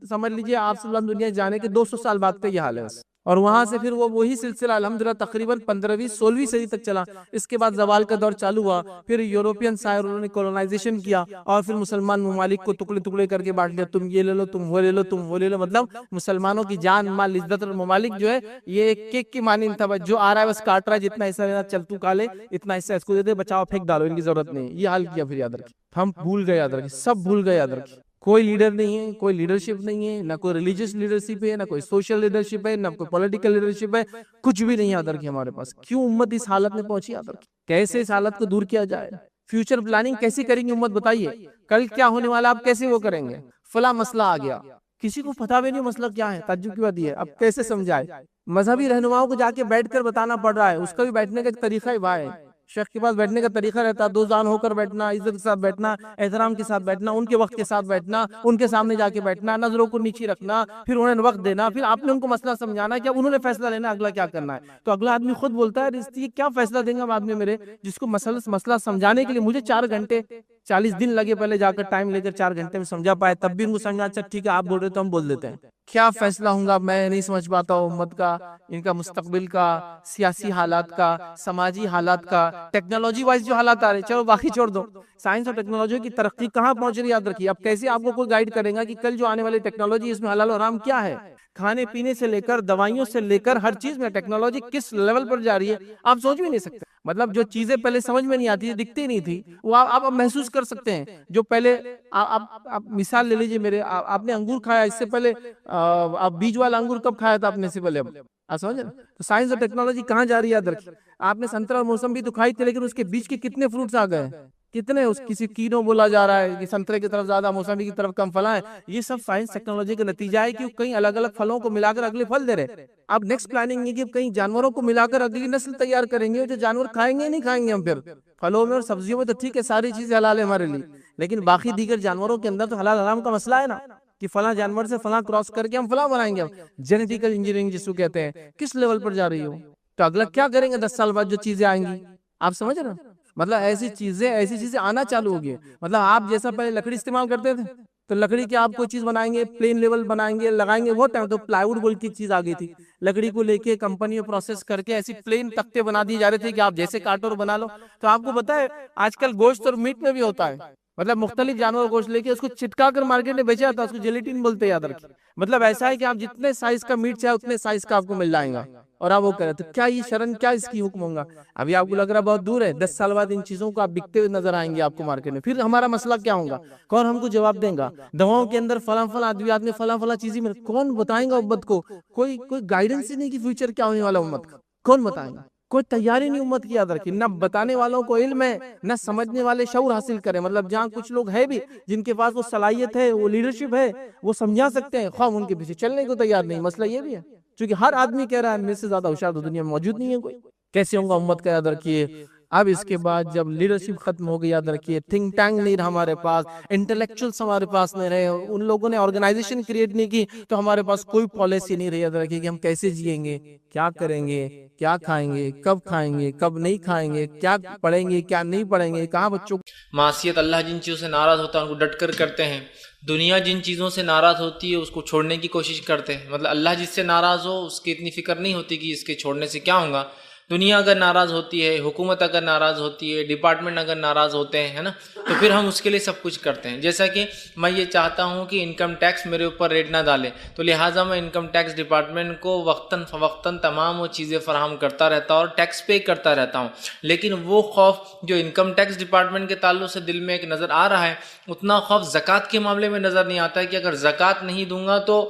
سمجھ لیجئے آپ صلی اللہ علیہ وسلم دنیا جانے کے 200 سال بعد کا یہ حال ہے. اور وہاں سے پھر وہی سلسلہ الحمدللہ تقریباً 15ویں 16ویں صدی تک چلا. اس کے بعد زوال کا دور چالو ہوا، پھر یورپین سائروں نے کولونائزیشن کیا اور پھر مسلمان ممالک کو ٹکڑے ٹکڑے کر کے بانٹ لیا. تم یہ لے لو، تم وہ لے لو، تم وہ لے لو. مطلب مسلمانوں کی جان مال عزت اور ممالک جو ہے یہ ایک کیک کی مانند تھا، جو آ رہا ہے بس کاٹ رہا ہے، جتنا حصہ لینا چل تو کالے، اتنا حصہ اس کو دے دے، بچاؤ پھینک ڈالو، ان کی ضرورت نہیں. یہ حال کیا پھر. یاد رکھیں ہم بھول گئے، یاد رکھیں سب بھول گئے. یاد رکھیں کوئی لیڈر نہیں ہے، کوئی لیڈرشپ نہیں ہے، نہ کوئی ریلیجس لیڈرشپ ہے، نہ کوئی سوشل لیڈرشپ ہے، نہ کوئی پولیٹیکل لیڈرشپ ہے، کچھ بھی نہیں. یاد رکھیں ہمارے پاس کیوں امت اس حالت میں پہنچی. یاد رکھیں کیسے اس حالت کو دور کیا جائے. فیوچر پلاننگ کیسی کریں گے امت بتائیے. کل کیا ہونے والا آپ کیسے وہ کریں گے. فلاں مسئلہ آ گیا، کسی کو پتہ بھی نہیں مسئلہ کیا ہے. تعجب کی بات یہ ہے اب کیسے سمجھائے. مذہبی رہنماؤں کو جا کے بیٹھ کر بتانا پڑ رہا ہے. اس کا بھی بیٹھنے کا ایک طریقہ ہی بھائی، شیخ کے پاس بیٹھنے کا طریقہ رہتا ہے، دوزان ہو کر بیٹھنا، عزت کے ساتھ بیٹھنا، احترام کے ساتھ بیٹھنا، ان کے وقت کے ساتھ بیٹھنا، ان کے سامنے جا کے بیٹھنا، نظروں کو نیچی رکھنا، پھر انہیں وقت دینا، پھر آپ نے ان کو مسئلہ سمجھانا کہ انہوں نے فیصلہ لینا اگلا کیا کرنا ہے. تو اگلا آدمی خود بولتا ہے یہ کیا فیصلہ دیں گا آدمی میرے، جس کو مسئلہ سمجھانے کے لیے مجھے 4 گھنٹے 40 دن لگے پہلے جا کر ٹائم لے کر 4 گھنٹے میں سمجھا پائے، تب بھی ان کو سمجھا اچھا ٹھیک ہے آپ بول رہے تو ہم بول دیتے ہیں. کیا فیصلہ ہوں گا میں نہیں سمجھ پاتا ہوں. امت کا، ان کا مستقبل کا، سیاسی حالات کا، سماجی حالات کا، ٹیکنالوجی وائز جو حالات آ رہے ہیں چلو باقی چھوڑ دو، سائنس اور ٹیکنالوجی کی ترقی کہاں پہنچ رہی ہے. یاد رکھیے اب کیسے آپ کو کوئی گائیڈ کرے گا کہ کل جو آنے والی ٹیکنالوجی اس میں حلال و حرام کیا ہے. کھانے پینے سے لے کر دوائیوں سے لے کر ہر چیز میں ٹیکنالوجی کس لیول پر جا رہی ہے آپ سوچ بھی نہیں سکتے. مطلب جو چیزیں پہلے سمجھ میں نہیں آتی، دکھتی نہیں تھی، وہ آپ اب محسوس کر سکتے ہیں. جو پہلے آپ مثال لے لیجئے میرے، آپ نے انگور کھایا اس سے پہلے، آپ بیج والا انگور کب کھایا تھا آپ نے سے پہلے. اب سمجھ تو سائنس اور ٹیکنالوجی کہاں جا رہی ہے. یاد رکھیں آپ نے سنترا اور موسم بھی تو کھائی تھی، لیکن اس کے بیچ کے کتنے فروٹس آ گئے. کتنے اس کسی کینو بولا جا رہا ہے کہ سنترے کی طرف زیادہ، موسمی کی طرف کم فلاں ہے. یہ سب سائنس ٹیکنالوجی کا نتیجہ ہے کہ وہ کئی الگ الگ پھلوں کو ملا کر اگلے پھل دے رہے. اب نیکسٹ پلاننگ یہ کہ کئی جانوروں کو ملا کر اگلی نسل تیار کریں گے جو جانور کھائیں گے نہیں کھائیں گے ہم. پھر پھلوں میں اور سبزیوں میں تو ٹھیک ہے ساری چیزیں حلال ہے ہمارے لیے، لیکن باقی دیگر جانوروں کے اندر تو حلال حرام کا مسئلہ ہے نا، کہ فلاں جانور سے فلاں کراس کر کے ہم فلاں بنائیں گے. ہم جینیٹیکل انجینئرنگ جس کو کہتے ہیں، کس لیول پر جا رہی ہو؟ تو اگلا کیا کریں گے 10 سال بعد جو چیزیں آئیں گی؟ آپ سمجھ رہے ہیں؟ مطلب ایسی چیزیں آنا چالو ہو گئی. مطلب آپ جیسا پہلے لکڑی استعمال کرتے تھے تو لکڑی کی آپ کوئی چیز بنائیں گے، پلین لیول بنائیں گے، لگائیں گے، وہ ٹائم تو پلائی ووڈ بول کی چیز آ گئی تھی. لکڑی کو لے کے کمپنی میں پروسیس کر کے ایسی پلین تختے بنا دیے جا رہے تھے کہ آپ جیسے کاٹو اور بنا لو. تو آپ کو پتا ہے آج کل گوشت اور میٹ میں بھی ہوتا ہے، مطلب مختلف جانور گوشت لے کے اس کو چٹکا کر مارکیٹ میں بیچا جاتا ہے، اس کو جیلیٹین بولتے ہیں، یاد رکھیں. مطلب ایسا ہے کہ آپ جتنے سائز کا میٹ چاہے اتنے سائز کا آپ کو مل جائے گا، اور آپ وہ کریں. تو کیا یہ شرن، کیا اس کی حکم ہوگا؟ ابھی آپ کو لگ رہا بہت دور ہے، 10 سال بعد ان چیزوں کو آپ بکتے ہوئے نظر آئیں گے آپ کو مارکیٹ میں. پھر ہمارا مسئلہ کیا ہوگا؟ کون ہم کو جواب دیں گا؟ دواؤں کے اندر فلاں ادویات میں فلاں چیزیں میں کون بتائیں گا امت کو؟ کوئی گائیڈنس ہی نہیں کہ فیوچر کیا ہونے والا امت کا. کون بتائیں گا؟ کوئی تیاری نہیں امت کی، یاد رکھیں. نہ بتانے والوں کو علم ہے، نہ سمجھنے والے شعور حاصل کریں. مطلب جہاں کچھ لوگ ہیں بھی جن کے پاس وہ صلاحیت ہے، وہ لیڈرشپ ہے، وہ سمجھا سکتے ہیں، خواہ ان کے پیچھے چلنے کو تیار نہیں. مسئلہ یہ بھی ہے کیونکہ ہر آدمی کہہ رہا ہے میرے سے زیادہ ہوشیار تو دنیا میں موجود نہیں ہے کوئی. کیسے ہوگا امت کا؟ یاد رکھیے. اب اس کے بعد جب لیڈرشپ ختم ہو گئی، یاد رکھیے تھنک ٹینک نہیں رہا ہمارے پاس، انٹلیکچوئلس ہمارے پاس نہیں رہے، ان لوگوں نے آرگنائزیشن کریٹ نہیں کی، تو ہمارے پاس کوئی پالیسی نہیں رہی. یاد رکھیے کہ ہم کیسے جئیں گے، کیا کریں گے، کیا کھائیں گے، کب کھائیں گے، کب نہیں کھائیں گے، کیا پڑھیں گے، کیا نہیں پڑھیں گے، کہاں بچوں. معصیت اللہ جن چیزوں سے ناراض ہوتا ہے ان کو ڈٹ کر کرتے ہیں. دنیا جن چیزوں سے ناراض ہوتی ہے اس کو چھوڑنے کی کوشش کرتے ہیں. مطلب اللہ جس سے ناراض ہو اس کی اتنی فکر نہیں ہوتی کہ اس کے چھوڑنے سے کیا ہوگا. دنیا اگر ناراض ہوتی ہے، حکومت اگر ناراض ہوتی ہے، ڈپارٹمنٹ اگر ناراض ہوتے ہیں، ہے نا، تو پھر ہم اس کے لیے سب کچھ کرتے ہیں. جیسا کہ میں یہ چاہتا ہوں کہ انکم ٹیکس میرے اوپر ریٹ نہ ڈالے، تو لہٰذا میں انکم ٹیکس ڈپارٹمنٹ کو وقتاً فوقتاً تمام وہ چیزیں فراہم کرتا رہتا ہوں اور ٹیکس پے کرتا رہتا ہوں. لیکن وہ خوف جو انکم ٹیکس ڈپارٹمنٹ کے تعلق سے دل میں ایک نظر آ رہا ہے، اتنا خوف زکوٰۃ کے معاملے میں نظر نہیں آتا ہے کہ اگر زکوٰۃ نہیں دوں گا تو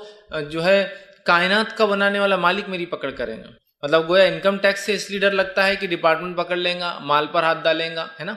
جو ہے کائنات کا بنانے والا مالک میری پکڑ کرے گا. مطلب گویا انکم ٹیکس سے اس لیے ڈر لگتا ہے کہ ڈپارٹمنٹ پکڑ لیں گا، مال پر ہاتھ ڈالیں گا، ہے نا،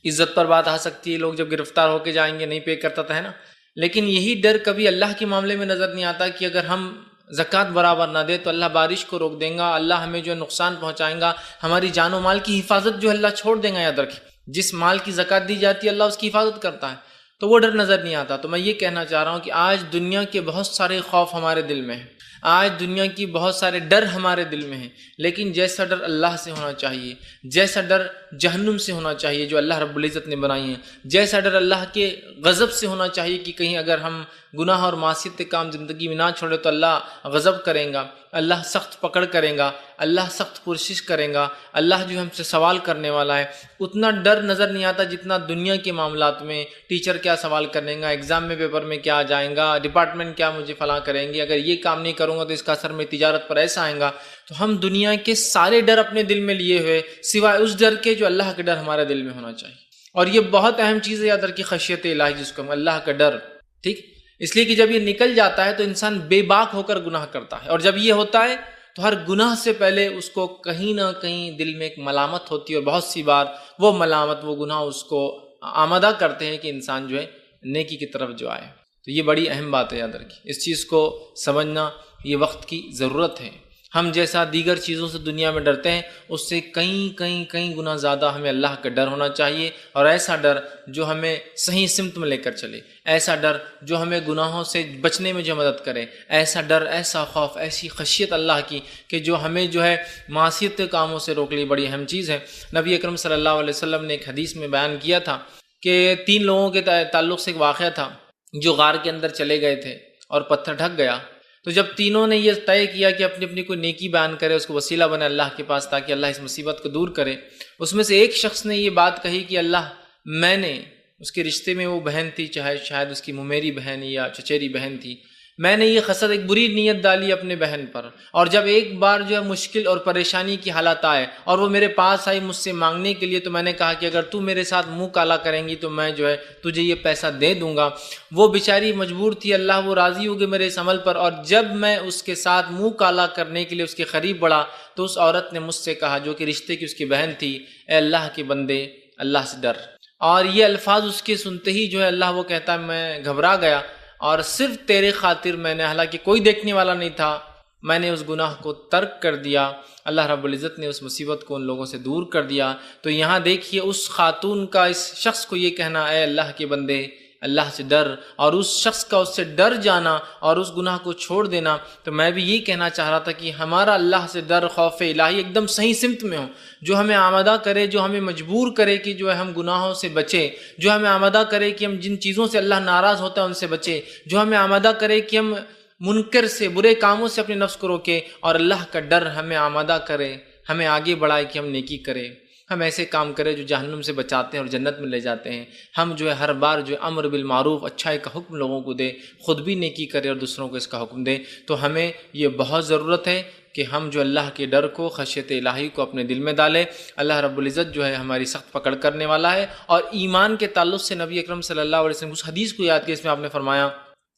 عزت پر بات آ سکتی ہے، لوگ جب گرفتار ہو کے جائیں گے نہیں پے کرتا تھا، ہے نا. لیکن یہی ڈر کبھی اللہ کے معاملے میں نظر نہیں آتا کہ اگر ہم زکوٰۃ برابر نہ دے تو اللہ بارش کو روک دیں گا، اللہ ہمیں جو نقصان پہنچائیں گا، ہماری جان و مال کی حفاظت جو اللہ چھوڑ دیں گا. یاد رکھیں جس مال کی زکوٰۃ دی جاتی ہے اللہ اس کی حفاظت کرتا ہے، تو وہ ڈر نظر نہیں آتا. تو میں یہ کہنا چاہ رہا ہوں کہ آج دنیا کے بہت سارے خوف ہمارے دل میں ہیں، آج دنیا کی بہت سارے ڈر ہمارے دل میں ہیں، لیکن جیسا ڈر اللہ سے ہونا چاہیے، جیسا ڈر جہنم سے ہونا چاہیے جو اللہ رب العزت نے بنائی ہیں، جیسا ڈر اللہ کے غضب سے ہونا چاہیے کہ کہیں اگر ہم گناہ اور معصیت کے کام زندگی میں نہ چھوڑے تو اللہ غضب کریں گا، اللہ سخت پکڑ کریں گا، اللہ سخت پرسش کریں گا، اللہ جو ہم سے سوال کرنے والا ہے. اتنا ڈر نظر نہیں آتا جتنا دنیا کے معاملات میں ٹیچر کیا سوال کریں گا، ایگزام میں پیپر میں کیا آ جائیں گا، ڈپارٹمنٹ کیا مجھے فلاں کریں گے، اگر یہ کام نہیں کروں گا تو اس کا اثر میری تجارت پر ایسا آئے گا. تو ہم دنیا کے سارے ڈر اپنے دل میں لیے ہوئے سوائے اس ڈر کے جو اللہ کا ڈر ہمارے دل میں ہونا چاہیے. اور یہ بہت اہم چیز ہے یاد رکھیے، خشیت الہی جس کو ہم اللہ کا ڈر. ٹھیک، اس لیے کہ جب یہ نکل جاتا ہے تو انسان بے باک ہو کر گناہ کرتا ہے، اور جب یہ ہوتا ہے تو ہر گناہ سے پہلے اس کو کہیں نہ کہیں دل میں ایک ملامت ہوتی ہے، اور بہت سی بار وہ ملامت، وہ گناہ اس کو آمادہ کرتے ہیں کہ انسان جو ہے نیکی کی طرف جو آئے. تو یہ بڑی اہم بات ہے، یاد رکھیے اس چیز کو سمجھنا یہ وقت کی ضرورت ہے. ہم جیسا دیگر چیزوں سے دنیا میں ڈرتے ہیں اس سے کئی گنا زیادہ ہمیں اللہ کا ڈر ہونا چاہیے، اور ایسا ڈر جو ہمیں صحیح سمت میں لے کر چلے، ایسا ڈر جو ہمیں گناہوں سے بچنے میں جو مدد کرے، ایسا ڈر، ایسا خوف، ایسی خشیت اللہ کی کہ جو ہمیں جو ہے معصیت کے کاموں سے روک لی، بڑی اہم چیز ہے. نبی اکرم صلی اللہ علیہ وسلم نے ایک حدیث میں بیان کیا تھا کہ 3 لوگوں کے تعلق سے ایک واقعہ تھا جو غار کے اندر چلے گئے تھے اور پتھر ڈھک گیا. تو جب تینوں نے یہ طے کیا کہ اپنی اپنی کوئی نیکی بیان کرے، اس کو وسیلہ بنے اللہ کے پاس تاکہ اللہ اس مصیبت کو دور کرے، اس میں سے ایک شخص نے یہ بات کہی کہ اللہ، میں نے اس کے رشتے میں وہ بہن تھی، چاہے شاید اس کی ممیری بہن یا چچیری بہن تھی، میں نے یہ حسد، ایک بری نیت ڈالی اپنے بہن پر، اور جب ایک بار جو ہے مشکل اور پریشانی کی حالت آئے اور وہ میرے پاس آئی مجھ سے مانگنے کے لیے، تو میں نے کہا کہ اگر تو میرے ساتھ منہ کالا کریں گی تو میں جو ہے تجھے یہ پیسہ دے دوں گا. وہ بیچاری مجبور تھی، اللہ وہ راضی ہو گئے میرے اس عمل پر، اور جب میں اس کے ساتھ منہ کالا کرنے کے لیے اس کے قریب بڑھا تو اس عورت نے مجھ سے کہا، جو کہ رشتے کی اس کی بہن تھی، اے اللہ کے بندے، اللہ سے ڈر. اور یہ الفاظ اس کے سنتے ہی جو ہے اللہ وہ کہتا ہے میں گھبرا گیا اور صرف تیرے خاطر میں نے، حالانکہ کوئی دیکھنے والا نہیں تھا، میں نے اس گناہ کو ترک کر دیا، اللہ رب العزت نے اس مصیبت کو ان لوگوں سے دور کر دیا۔ تو یہاں دیکھیے اس خاتون کا اس شخص کو یہ کہنا اے اللہ کے بندے اللہ سے ڈر، اور اس شخص کا اس سے ڈر جانا اور اس گناہ کو چھوڑ دینا۔ تو میں بھی یہی کہنا چاہ رہا تھا کہ ہمارا اللہ سے ڈر، خوف الہی ایک دم صحیح سمت میں ہو، جو ہمیں آمادہ کرے، جو ہمیں مجبور کرے کہ جو ہے ہم گناہوں سے بچیں، جو ہمیں آمادہ کرے کہ ہم جن چیزوں سے اللہ ناراض ہوتا ہے ان سے بچیں، جو ہمیں آمادہ کرے کہ ہم منکر سے، برے کاموں سے اپنے نفس کو روکے، اور اللہ کا ڈر ہمیں آمادہ کرے، ہمیں آگے بڑھائے کہ ہم نیکی کریں، ہم ایسے کام کریں جو جہنم سے بچاتے ہیں اور جنت میں لے جاتے ہیں۔ ہم جو ہے ہر بار جو امر بالمعروف، اچھائی کا حکم لوگوں کو دے، خود بھی نیکی کرے اور دوسروں کو اس کا حکم دے۔ تو ہمیں یہ بہت ضرورت ہے کہ ہم جو اللہ کے ڈر کو، خشیت الہی کو اپنے دل میں ڈالیں۔ اللہ رب العزت جو ہے ہماری سخت پکڑ کرنے والا ہے۔ اور ایمان کے تعلق سے نبی اکرم صلی اللہ علیہ وسلم اس حدیث کو یاد کیا، اس میں آپ نے فرمایا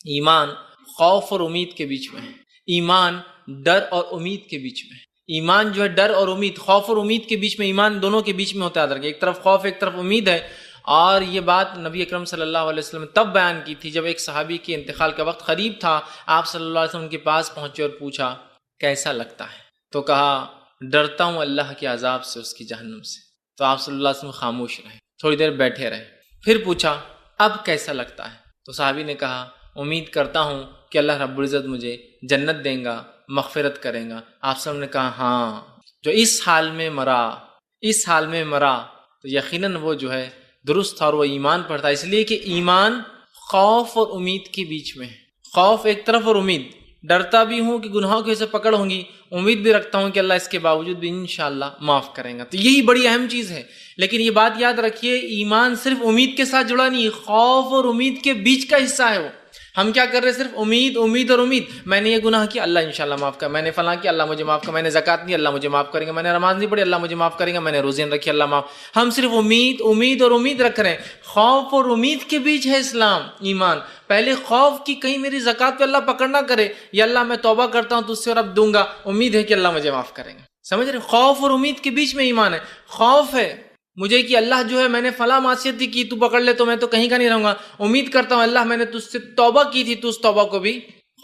ایمان خوف اور امید کے بیچ میں ہے، ایمان ڈر اور امید کے بیچ میں ہے۔ ایمان جو ہے ڈر اور امید، خوف اور امید کے بیچ میں، ایمان دونوں کے بیچ میں ہوتا ہے، ایک طرف خوف ایک طرف امید ہے۔ اور یہ بات نبی اکرم صلی اللہ علیہ وسلم تب بیان کی تھی جب ایک صحابی کے انتقال کا وقت قریب تھا، آپ صلی اللہ علیہ وسلم کے پاس پہنچے اور پوچھا کیسا لگتا ہے؟ تو کہا ڈرتا ہوں اللہ کے عذاب سے، اس کی جہنم سے۔ تو آپ صلی اللہ علیہ وسلم خاموش رہے، تھوڑی دیر بیٹھے رہے، پھر پوچھا اب کیسا لگتا ہے؟ تو صحابی نے کہا امید کرتا ہوں کہ اللہ رب العزت مجھے جنت دیں گا، مغفرت کریں گا۔ آپ صلی اللہ علیہ وسلم نے کہا ہاں جو اس حال میں مرا تو یقیناً وہ جو ہے درست تھا اور وہ ایمان پر تھا، اس لیے کہ ایمان خوف اور امید کے بیچ میں ہے۔ خوف ایک طرف اور امید، ڈرتا بھی ہوں کہ گناہوں کی وجہ سے پکڑ ہوں گی، امید بھی رکھتا ہوں کہ اللہ اس کے باوجود بھی انشاءاللہ معاف کریں گا۔ تو یہی بڑی اہم چیز ہے۔ لیکن یہ بات یاد رکھیے ایمان صرف امید کے ساتھ جڑا نہیں، خوف اور امید کے بیچ کا حصہ ہے وہ۔ ہم کیا کر رہے ہیں؟ صرف امید اور امید، میں نے یہ گناہ کیا اللہ انشاءاللہ معاف کر، میں نے فلاں کیا اللہ مجھے معاف کر، میں نے زکوٰۃ دی اللہ مجھے معاف کریں گا، میں نے نماز نہیں پڑھی اللہ مجھے معاف کریں گا، میں نے روزے نہیں رکھی اللہ معاف۔ ہم صرف امید اور امید رکھ رہے ہیں۔ خوف اور امید کے بیچ ہے اسلام، ایمان۔ پہلے خوف کی کہیں میری زکوٰۃ پہ اللہ پکڑ نہ کرے، یا اللہ میں توبہ کرتا ہوں تو اس سے اور اب دوں گا، امید ہے کہ اللہ مجھے معاف کریں گا۔ سمجھ رہے؟ خوف اور امید کے بیچ میں ایمان ہے۔ خوف ہے مجھے کہ اللہ جو ہے میں نے فلاں معصیت کی، تو پکڑ لے تو میں تو کہیں کا نہیں رہوں گا۔ امید کرتا ہوں اللہ میں نے تجھ سے توبہ کی تھی، تو اس توبہ کو بھی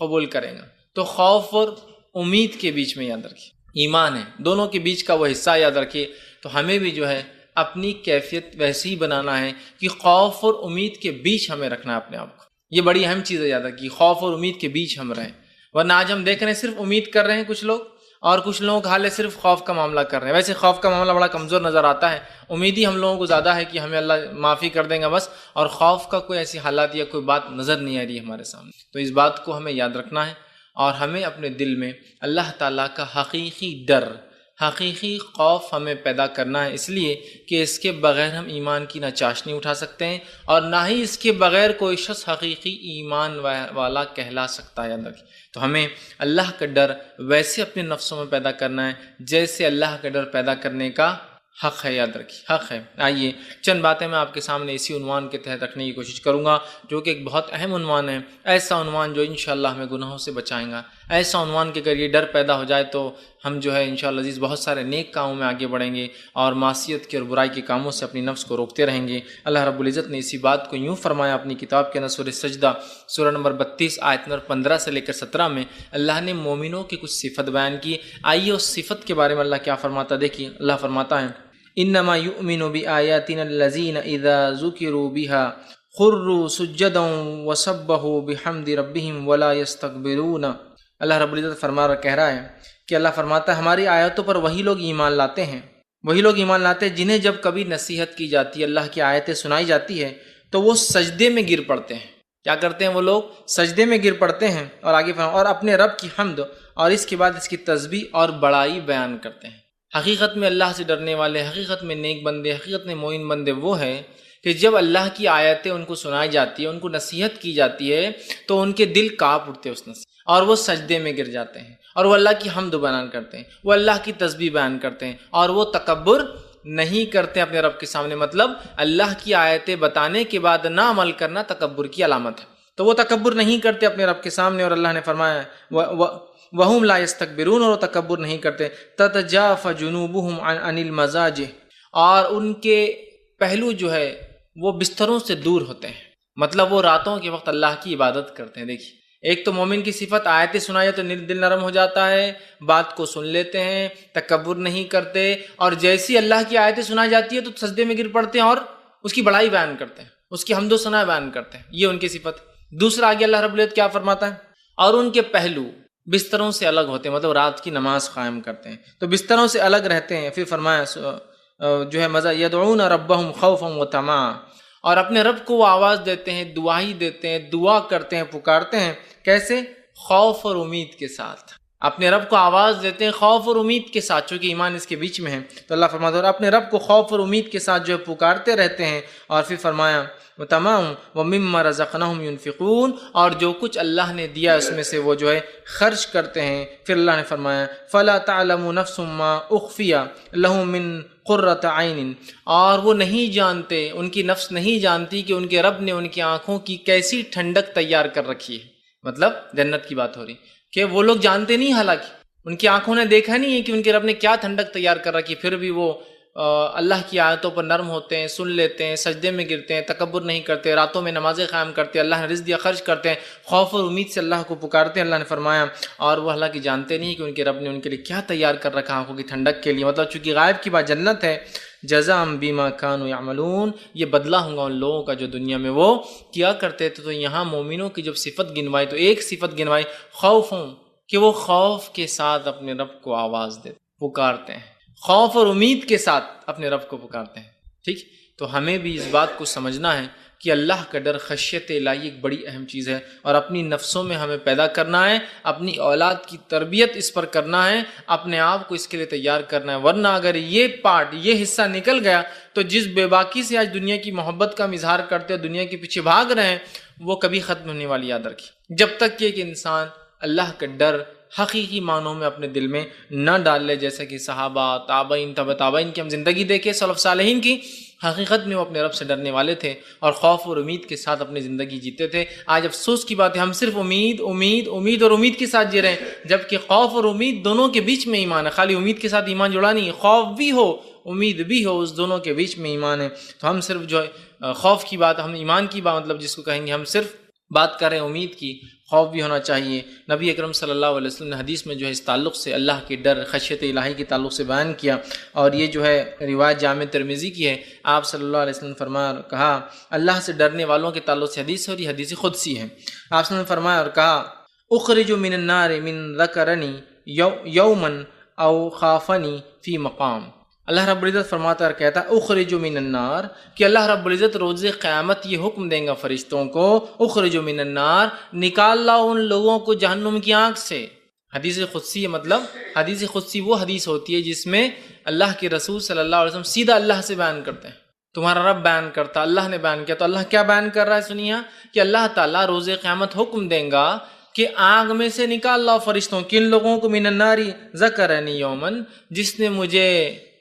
قبول کرے گا۔ تو خوف اور امید کے بیچ میں یاد رکھیے ایمان ہے، دونوں کے بیچ کا وہ حصہ یاد رکھیے۔ تو ہمیں بھی جو ہے اپنی کیفیت ویسے ہی بنانا ہے کہ خوف اور امید کے بیچ ہمیں رکھنا ہے اپنے آپ کو۔ یہ بڑی اہم چیز ہے یاد رکھیے، خوف اور امید کے بیچ ہم رہیں، ورنہ آج ہم دیکھ رہے ہیں صرف امید کر رہے ہیں کچھ لوگ، اور کچھ لوگوں کا حال ہے صرف خوف کا معاملہ کر رہے ہیں۔ ویسے خوف کا معاملہ بڑا کمزور نظر آتا ہے، امید ہی ہم لوگوں کو زیادہ ہے کہ ہمیں اللہ معافی کر دیں گا بس، اور خوف کا کوئی ایسی حالات یا کوئی بات نظر نہیں آ رہی ہے ہمارے سامنے۔ تو اس بات کو ہمیں یاد رکھنا ہے، اور ہمیں اپنے دل میں اللہ تعالیٰ کا حقیقی ڈر، حقیقی خوف ہمیں پیدا کرنا ہے، اس لیے کہ اس کے بغیر ہم ایمان کی نہ چاشنی اٹھا سکتے ہیں، اور نہ ہی اس کے بغیر کوئی شخص حقیقی ایمان والا کہلا سکتا ہے۔ یاد رکھیے تو ہمیں اللہ کا ڈر ویسے اپنے نفسوں میں پیدا کرنا ہے جیسے اللہ کا ڈر پیدا کرنے کا حق ہے۔ یاد رکھیے حق ہے۔ آئیے چند باتیں میں آپ کے سامنے اسی عنوان کے تحت رکھنے کی کوشش کروں گا، جو کہ ایک بہت اہم عنوان ہے، ایسا عنوان جو انشاءاللہ ہمیں گناہوں سے بچائیں گا، ایسا عنوان کہ اگر یہ ڈر پیدا ہو جائے تو ہم جو ہے انشاءاللہ عزیز بہت سارے نیک کاموں میں آگے بڑھیں گے، اور معصیت کے اور برائی کے کاموں سے اپنی نفس کو روکتے رہیں گے۔ اللہ رب العزت نے اسی بات کو یوں فرمایا اپنی کتاب کے اندر، سورہ سجدہ سورہ نمبر 32 آیت نمبر 15 سے لے کر 17 میں اللہ نے مومنوں کی کچھ صفت بیان کی۔ آئیے اس صفت کے بارے میں اللہ کیا فرماتا دیکھیے۔ اللہ فرماتا ہے انما یؤمن بآیاتنا الذین اذا ذکروا بها خروا سجدا وسبحوا بحمد ربهم ولا یستکبرون۔ اللہ رب العزت کہہ رہا ہے کہ اللہ فرماتا ہے ہماری آیتوں پر وہی لوگ ایمان لاتے ہیں، وہی لوگ ایمان لاتے ہیں جنہیں جب کبھی نصیحت کی جاتی ہے، اللہ کی آیتیں سنائی جاتی ہے تو وہ سجدے میں گر پڑتے ہیں۔ کیا کرتے ہیں وہ لوگ؟ سجدے میں گر پڑتے ہیں، اور آگے اور اپنے رب کی حمد اور اس کے بعد اس کی تسبیح اور بڑائی بیان کرتے ہیں۔ حقیقت میں اللہ سے ڈرنے والے، حقیقت میں نیک بندے، حقیقت میں مومن بندے وہ ہیں کہ جب اللہ کی آیتیں ان کو سنائی جاتی ہے، ان کو نصیحت کی جاتی ہے تو ان کے دل کانپ اٹھتے اس نصیحت، اور وہ سجدے میں گر جاتے ہیں، اور وہ اللہ کی حمد بیان کرتے ہیں، وہ اللہ کی تسبیح بیان کرتے ہیں، اور وہ تکبر نہیں کرتے اپنے رب کے سامنے۔ مطلب اللہ کی آیتیں بتانے کے بعد نہ عمل کرنا تکبر کی علامت ہے، تو وہ تکبر نہیں کرتے اپنے رب کے سامنے، اور اللہ نے فرمایا وَهُمْ لَا يَسْتَكْبِرُونَ، اور وہ تکبر نہیں کرتے۔ تَتَجَافَ جُنُوبُهُمْ عَنِ الْمَضَاجِعِ، اور ان کے پہلو جو ہے وہ بستروں سے دور ہوتے ہیں، مطلب وہ راتوں کے وقت اللہ کی عبادت کرتے ہیں۔ دیکھیے، ایک تو مومن کی صفت آیتیں سنائی تو دل نرم ہو جاتا ہے، بات کو سن لیتے ہیں، تکبر نہیں کرتے، اور جیسی اللہ کی آیتیں سنائی جاتی ہے تو سجدے میں گر پڑتے ہیں اور اس کی بڑائی بیان کرتے ہیں، اس کی حمد و ثنا بیان کرتے ہیں۔ یہ ان کی صفت۔ دوسرا آگے اللہ رب العزت کیا فرماتا ہے؟ اور ان کے پہلو بستروں سے الگ ہوتے ہیں، مطلب رات کی نماز قائم کرتے ہیں تو بستروں سے الگ رہتے ہیں۔ پھر فرمایا جو ہے مزہ، یدعون ربهم خوفا وطمعا، اور اپنے رب کو وہ آواز دیتے ہیں، دعائی دیتے ہیں، دعا کرتے ہیں، پکارتے ہیں۔ کیسے؟ خوف اور امید کے ساتھ اپنے رب کو آواز دیتے ہیں، خوف اور امید کے ساتھ، چونکہ ایمان اس کے بیچ میں ہے۔ تو اللہ فرماتا ہے اپنے رب کو خوف اور امید کے ساتھ جو ہے پکارتے رہتے ہیں۔ اور پھر فرمایا تمام وَمِمَّا رَزَقْنَاهُمْ يُنْفِقُونَ، اور جو کچھ اللہ نے دیا اس میں سے وہ جو ہے خرچ کرتے ہیں۔ پھر اللہ نے فرمایا فَلَا تَعْلَمُ نَفْسٌ مَّا أُخْفِيَ لَهُم مِّن قُرَّةِ عَيْنٍ، اور وہ نہیں جانتے، ان کی نفس نہیں جانتی کہ ان کے رب نے ان کی آنکھوں کی کیسی ٹھنڈک تیار کر رکھی ہے۔ مطلب جنت کی بات ہو رہی کہ وہ لوگ جانتے نہیں، حالانکہ ان کی آنکھوں نے دیکھا نہیں ہے کہ ان کے رب نے کیا ٹھنڈک تیار کر رکھی، پھر بھی وہ اللہ کی آیتوں پر نرم ہوتے ہیں، سن لیتے ہیں، سجدے میں گرتے ہیں، تکبر نہیں کرتے، راتوں میں نمازیں قائم کرتے ہیں، اللہ نے رزق دیا خرچ کرتے ہیں، خوف اور امید سے اللہ کو پکارتے ہیں۔ اللہ نے فرمایا اور وہ حالانکہ جانتے نہیں کہ ان کے رب نے ان کے لیے کیا تیار کر رکھا آنکھوں کی ٹھنڈک کے لیے، مطلب چونکہ غائب کی بات جنت ہے۔ جزاء بما كانوا يعملون، یہ بدلہ ہوگا ان لوگوں کا جو دنیا میں وہ کیا کرتے تھے۔ تو یہاں مومنوں کی جب صفت گنوائی تو ایک صفت گنوائی خوفوں، کہ وہ خوف کے ساتھ اپنے رب کو آواز دیتے، پکارتے ہیں، خوف اور امید کے ساتھ اپنے رب کو پکارتے ہیں۔ ٹھیک، تو ہمیں بھی اس بات کو سمجھنا ہے کہ اللہ کا ڈر، خشیت الہی ایک بڑی اہم چیز ہے، اور اپنی نفسوں میں ہمیں پیدا کرنا ہے، اپنی اولاد کی تربیت اس پر کرنا ہے، اپنے آپ کو اس کے لیے تیار کرنا ہے۔ ورنہ اگر یہ پارٹ، یہ حصہ نکل گیا تو جس بے باکی سے آج دنیا کی محبت کا اظہار کرتے ہیں، دنیا کے پیچھے بھاگ رہے ہیں، وہ کبھی ختم ہونے والی، یاد رکھیے۔ جب تک کہ انسان اللہ کا ڈر حقیقی معنوں میں اپنے دل میں نہ ڈال لے، جیسا کہ صحابہ، تابعین، تبع تابعین کی ہم زندگی دیکھیں، سلف صالحین کی، حقیقت میں وہ اپنے رب سے ڈرنے والے تھے اور خوف اور امید کے ساتھ اپنی زندگی جیتے تھے۔ آج افسوس کی بات ہے ہم صرف امید امید امید اور امید کے ساتھ جی رہے ہیں، جبکہ خوف اور امید دونوں کے بیچ میں ایمان ہے۔ خالی امید کے ساتھ ایمان جڑا نہیں ہے، خوف بھی ہو امید بھی ہو، اس دونوں کے بیچ میں ایمان ہے۔ تو ہم صرف جو ہے خوف کی بات، ہم ایمان کی بات مطلب جس کو کہیں گے، ہم صرف بات کریں امید کی، خوف بھی ہونا چاہیے۔ نبی اکرم صلی اللہ علیہ وسلم نے حدیث میں جو ہے اس تعلق سے اللہ کے ڈر، خشیت الہی کے تعلق سے بیان کیا، اور یہ جو ہے روایت جامع ترمذی کی ہے۔ آپ صلی اللہ علیہ وسلم نے فرمایا اور کہا، اللہ سے ڈرنے والوں کے تعلق سے حدیث ہے اور یہ حدیث قدسی ہے۔ آپ صلی اللہ علیہ وسلم نے فرمایا اور کہا، اخرج من النار من ذکرنی یوما او خافنی فی مقام۔ اللہ رب العزت فرماتا اور کہتا ہے اخرج من النار، کہ اللہ رب العزت روز قیامت یہ حکم دیں گا فرشتوں کو، اخرج من النار، نکال لاؤ ان لوگوں کو جہنم کی آنکھ سے۔ حدیث قدسی مطلب حدیث قدسی وہ حدیث ہوتی ہے جس میں اللہ کے رسول صلی اللہ علیہ وسلم سیدھا اللہ سے بیان کرتے ہیں، تمہارا رب بیان کرتا، اللہ نے بیان کیا۔ تو اللہ کیا بیان کر رہا ہے سنیے، کہ اللہ تعالیٰ روز قیامت حکم دیں گا کہ آگ میں سے نکال لاؤ فرشتوں، کن لوگوں کو؟ من النار ذکرنی یومن، جس نے مجھے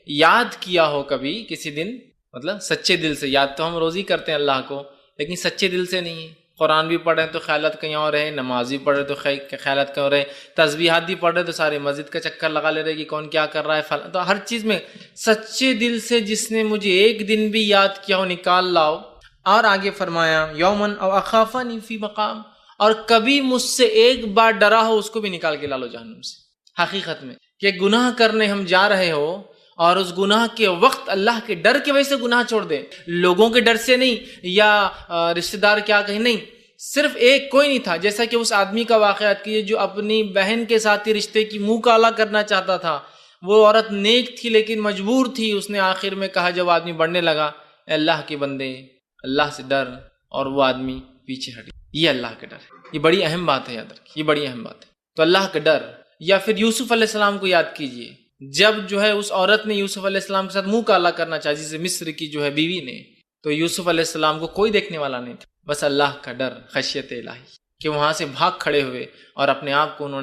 یاد کیا ہو کبھی کسی دن، مطلب سچے دل سے۔ یاد تو ہم روز ہی کرتے ہیں اللہ کو، لیکن سچے دل سے نہیں ہے۔ قرآن بھی پڑھ رہے ہیں تو خیالات کہیں اور رہے، نماز بھی پڑھ رہے تو خیالات کہیں اور رہے، تسبیحات بھی پڑھ رہے تو سارے مسجد کا چکر لگا لے رہے کہ کون کیا کر رہا ہے، تو ہر چیز میں سچے دل سے جس نے مجھے ایک دن بھی یاد کیا ہو نکال لاؤ۔ اور آگے فرمایا یومن او اخافنی فی مقام، اور کبھی مجھ سے ایک بار ڈرا ہو اس کو بھی نکال کے لا لو جہنم سے۔ حقیقت میں کہ گناہ کرنے ہم جا رہے ہو اور اس گناہ کے وقت اللہ کے ڈر کی وجہ سے گناہ چھوڑ دے، لوگوں کے ڈر سے نہیں، یا رشتہ دار کیا کہیں، نہیں، صرف ایک کوئی نہیں تھا، جیسا کہ اس آدمی کا واقعات کیے جو اپنی بہن کے ساتھ ہی رشتے کی منہ کالا کرنا چاہتا تھا۔ وہ عورت نیک تھی لیکن مجبور تھی، اس نے آخر میں کہا جب آدمی بڑھنے لگا، اے اللہ کے بندے اللہ سے ڈر، اور وہ آدمی پیچھے ہٹ گیا۔ یہ اللہ کا ڈر ہے، یہ بڑی اہم بات ہے، یاد رکھیے، یہ بڑی اہم بات ہے۔ تو اللہ کا ڈر، یا پھر یوسف علیہ السلام کو یاد کیجئے، جب جو ہے اس عورت نے یوسف علیہ السلام کے ساتھ منہ کالا کرنا چاہا، جسے مصر کی جو ہے بیوی نے، تو یوسف علیہ السلام کو کوئی دیکھنے والا نہیں تھا، بس اللہ کا ڈر، خشیت الہی، کہ وہاں سے بھاگ کھڑے ہوئے اور اپنے آپ کو انہوں نے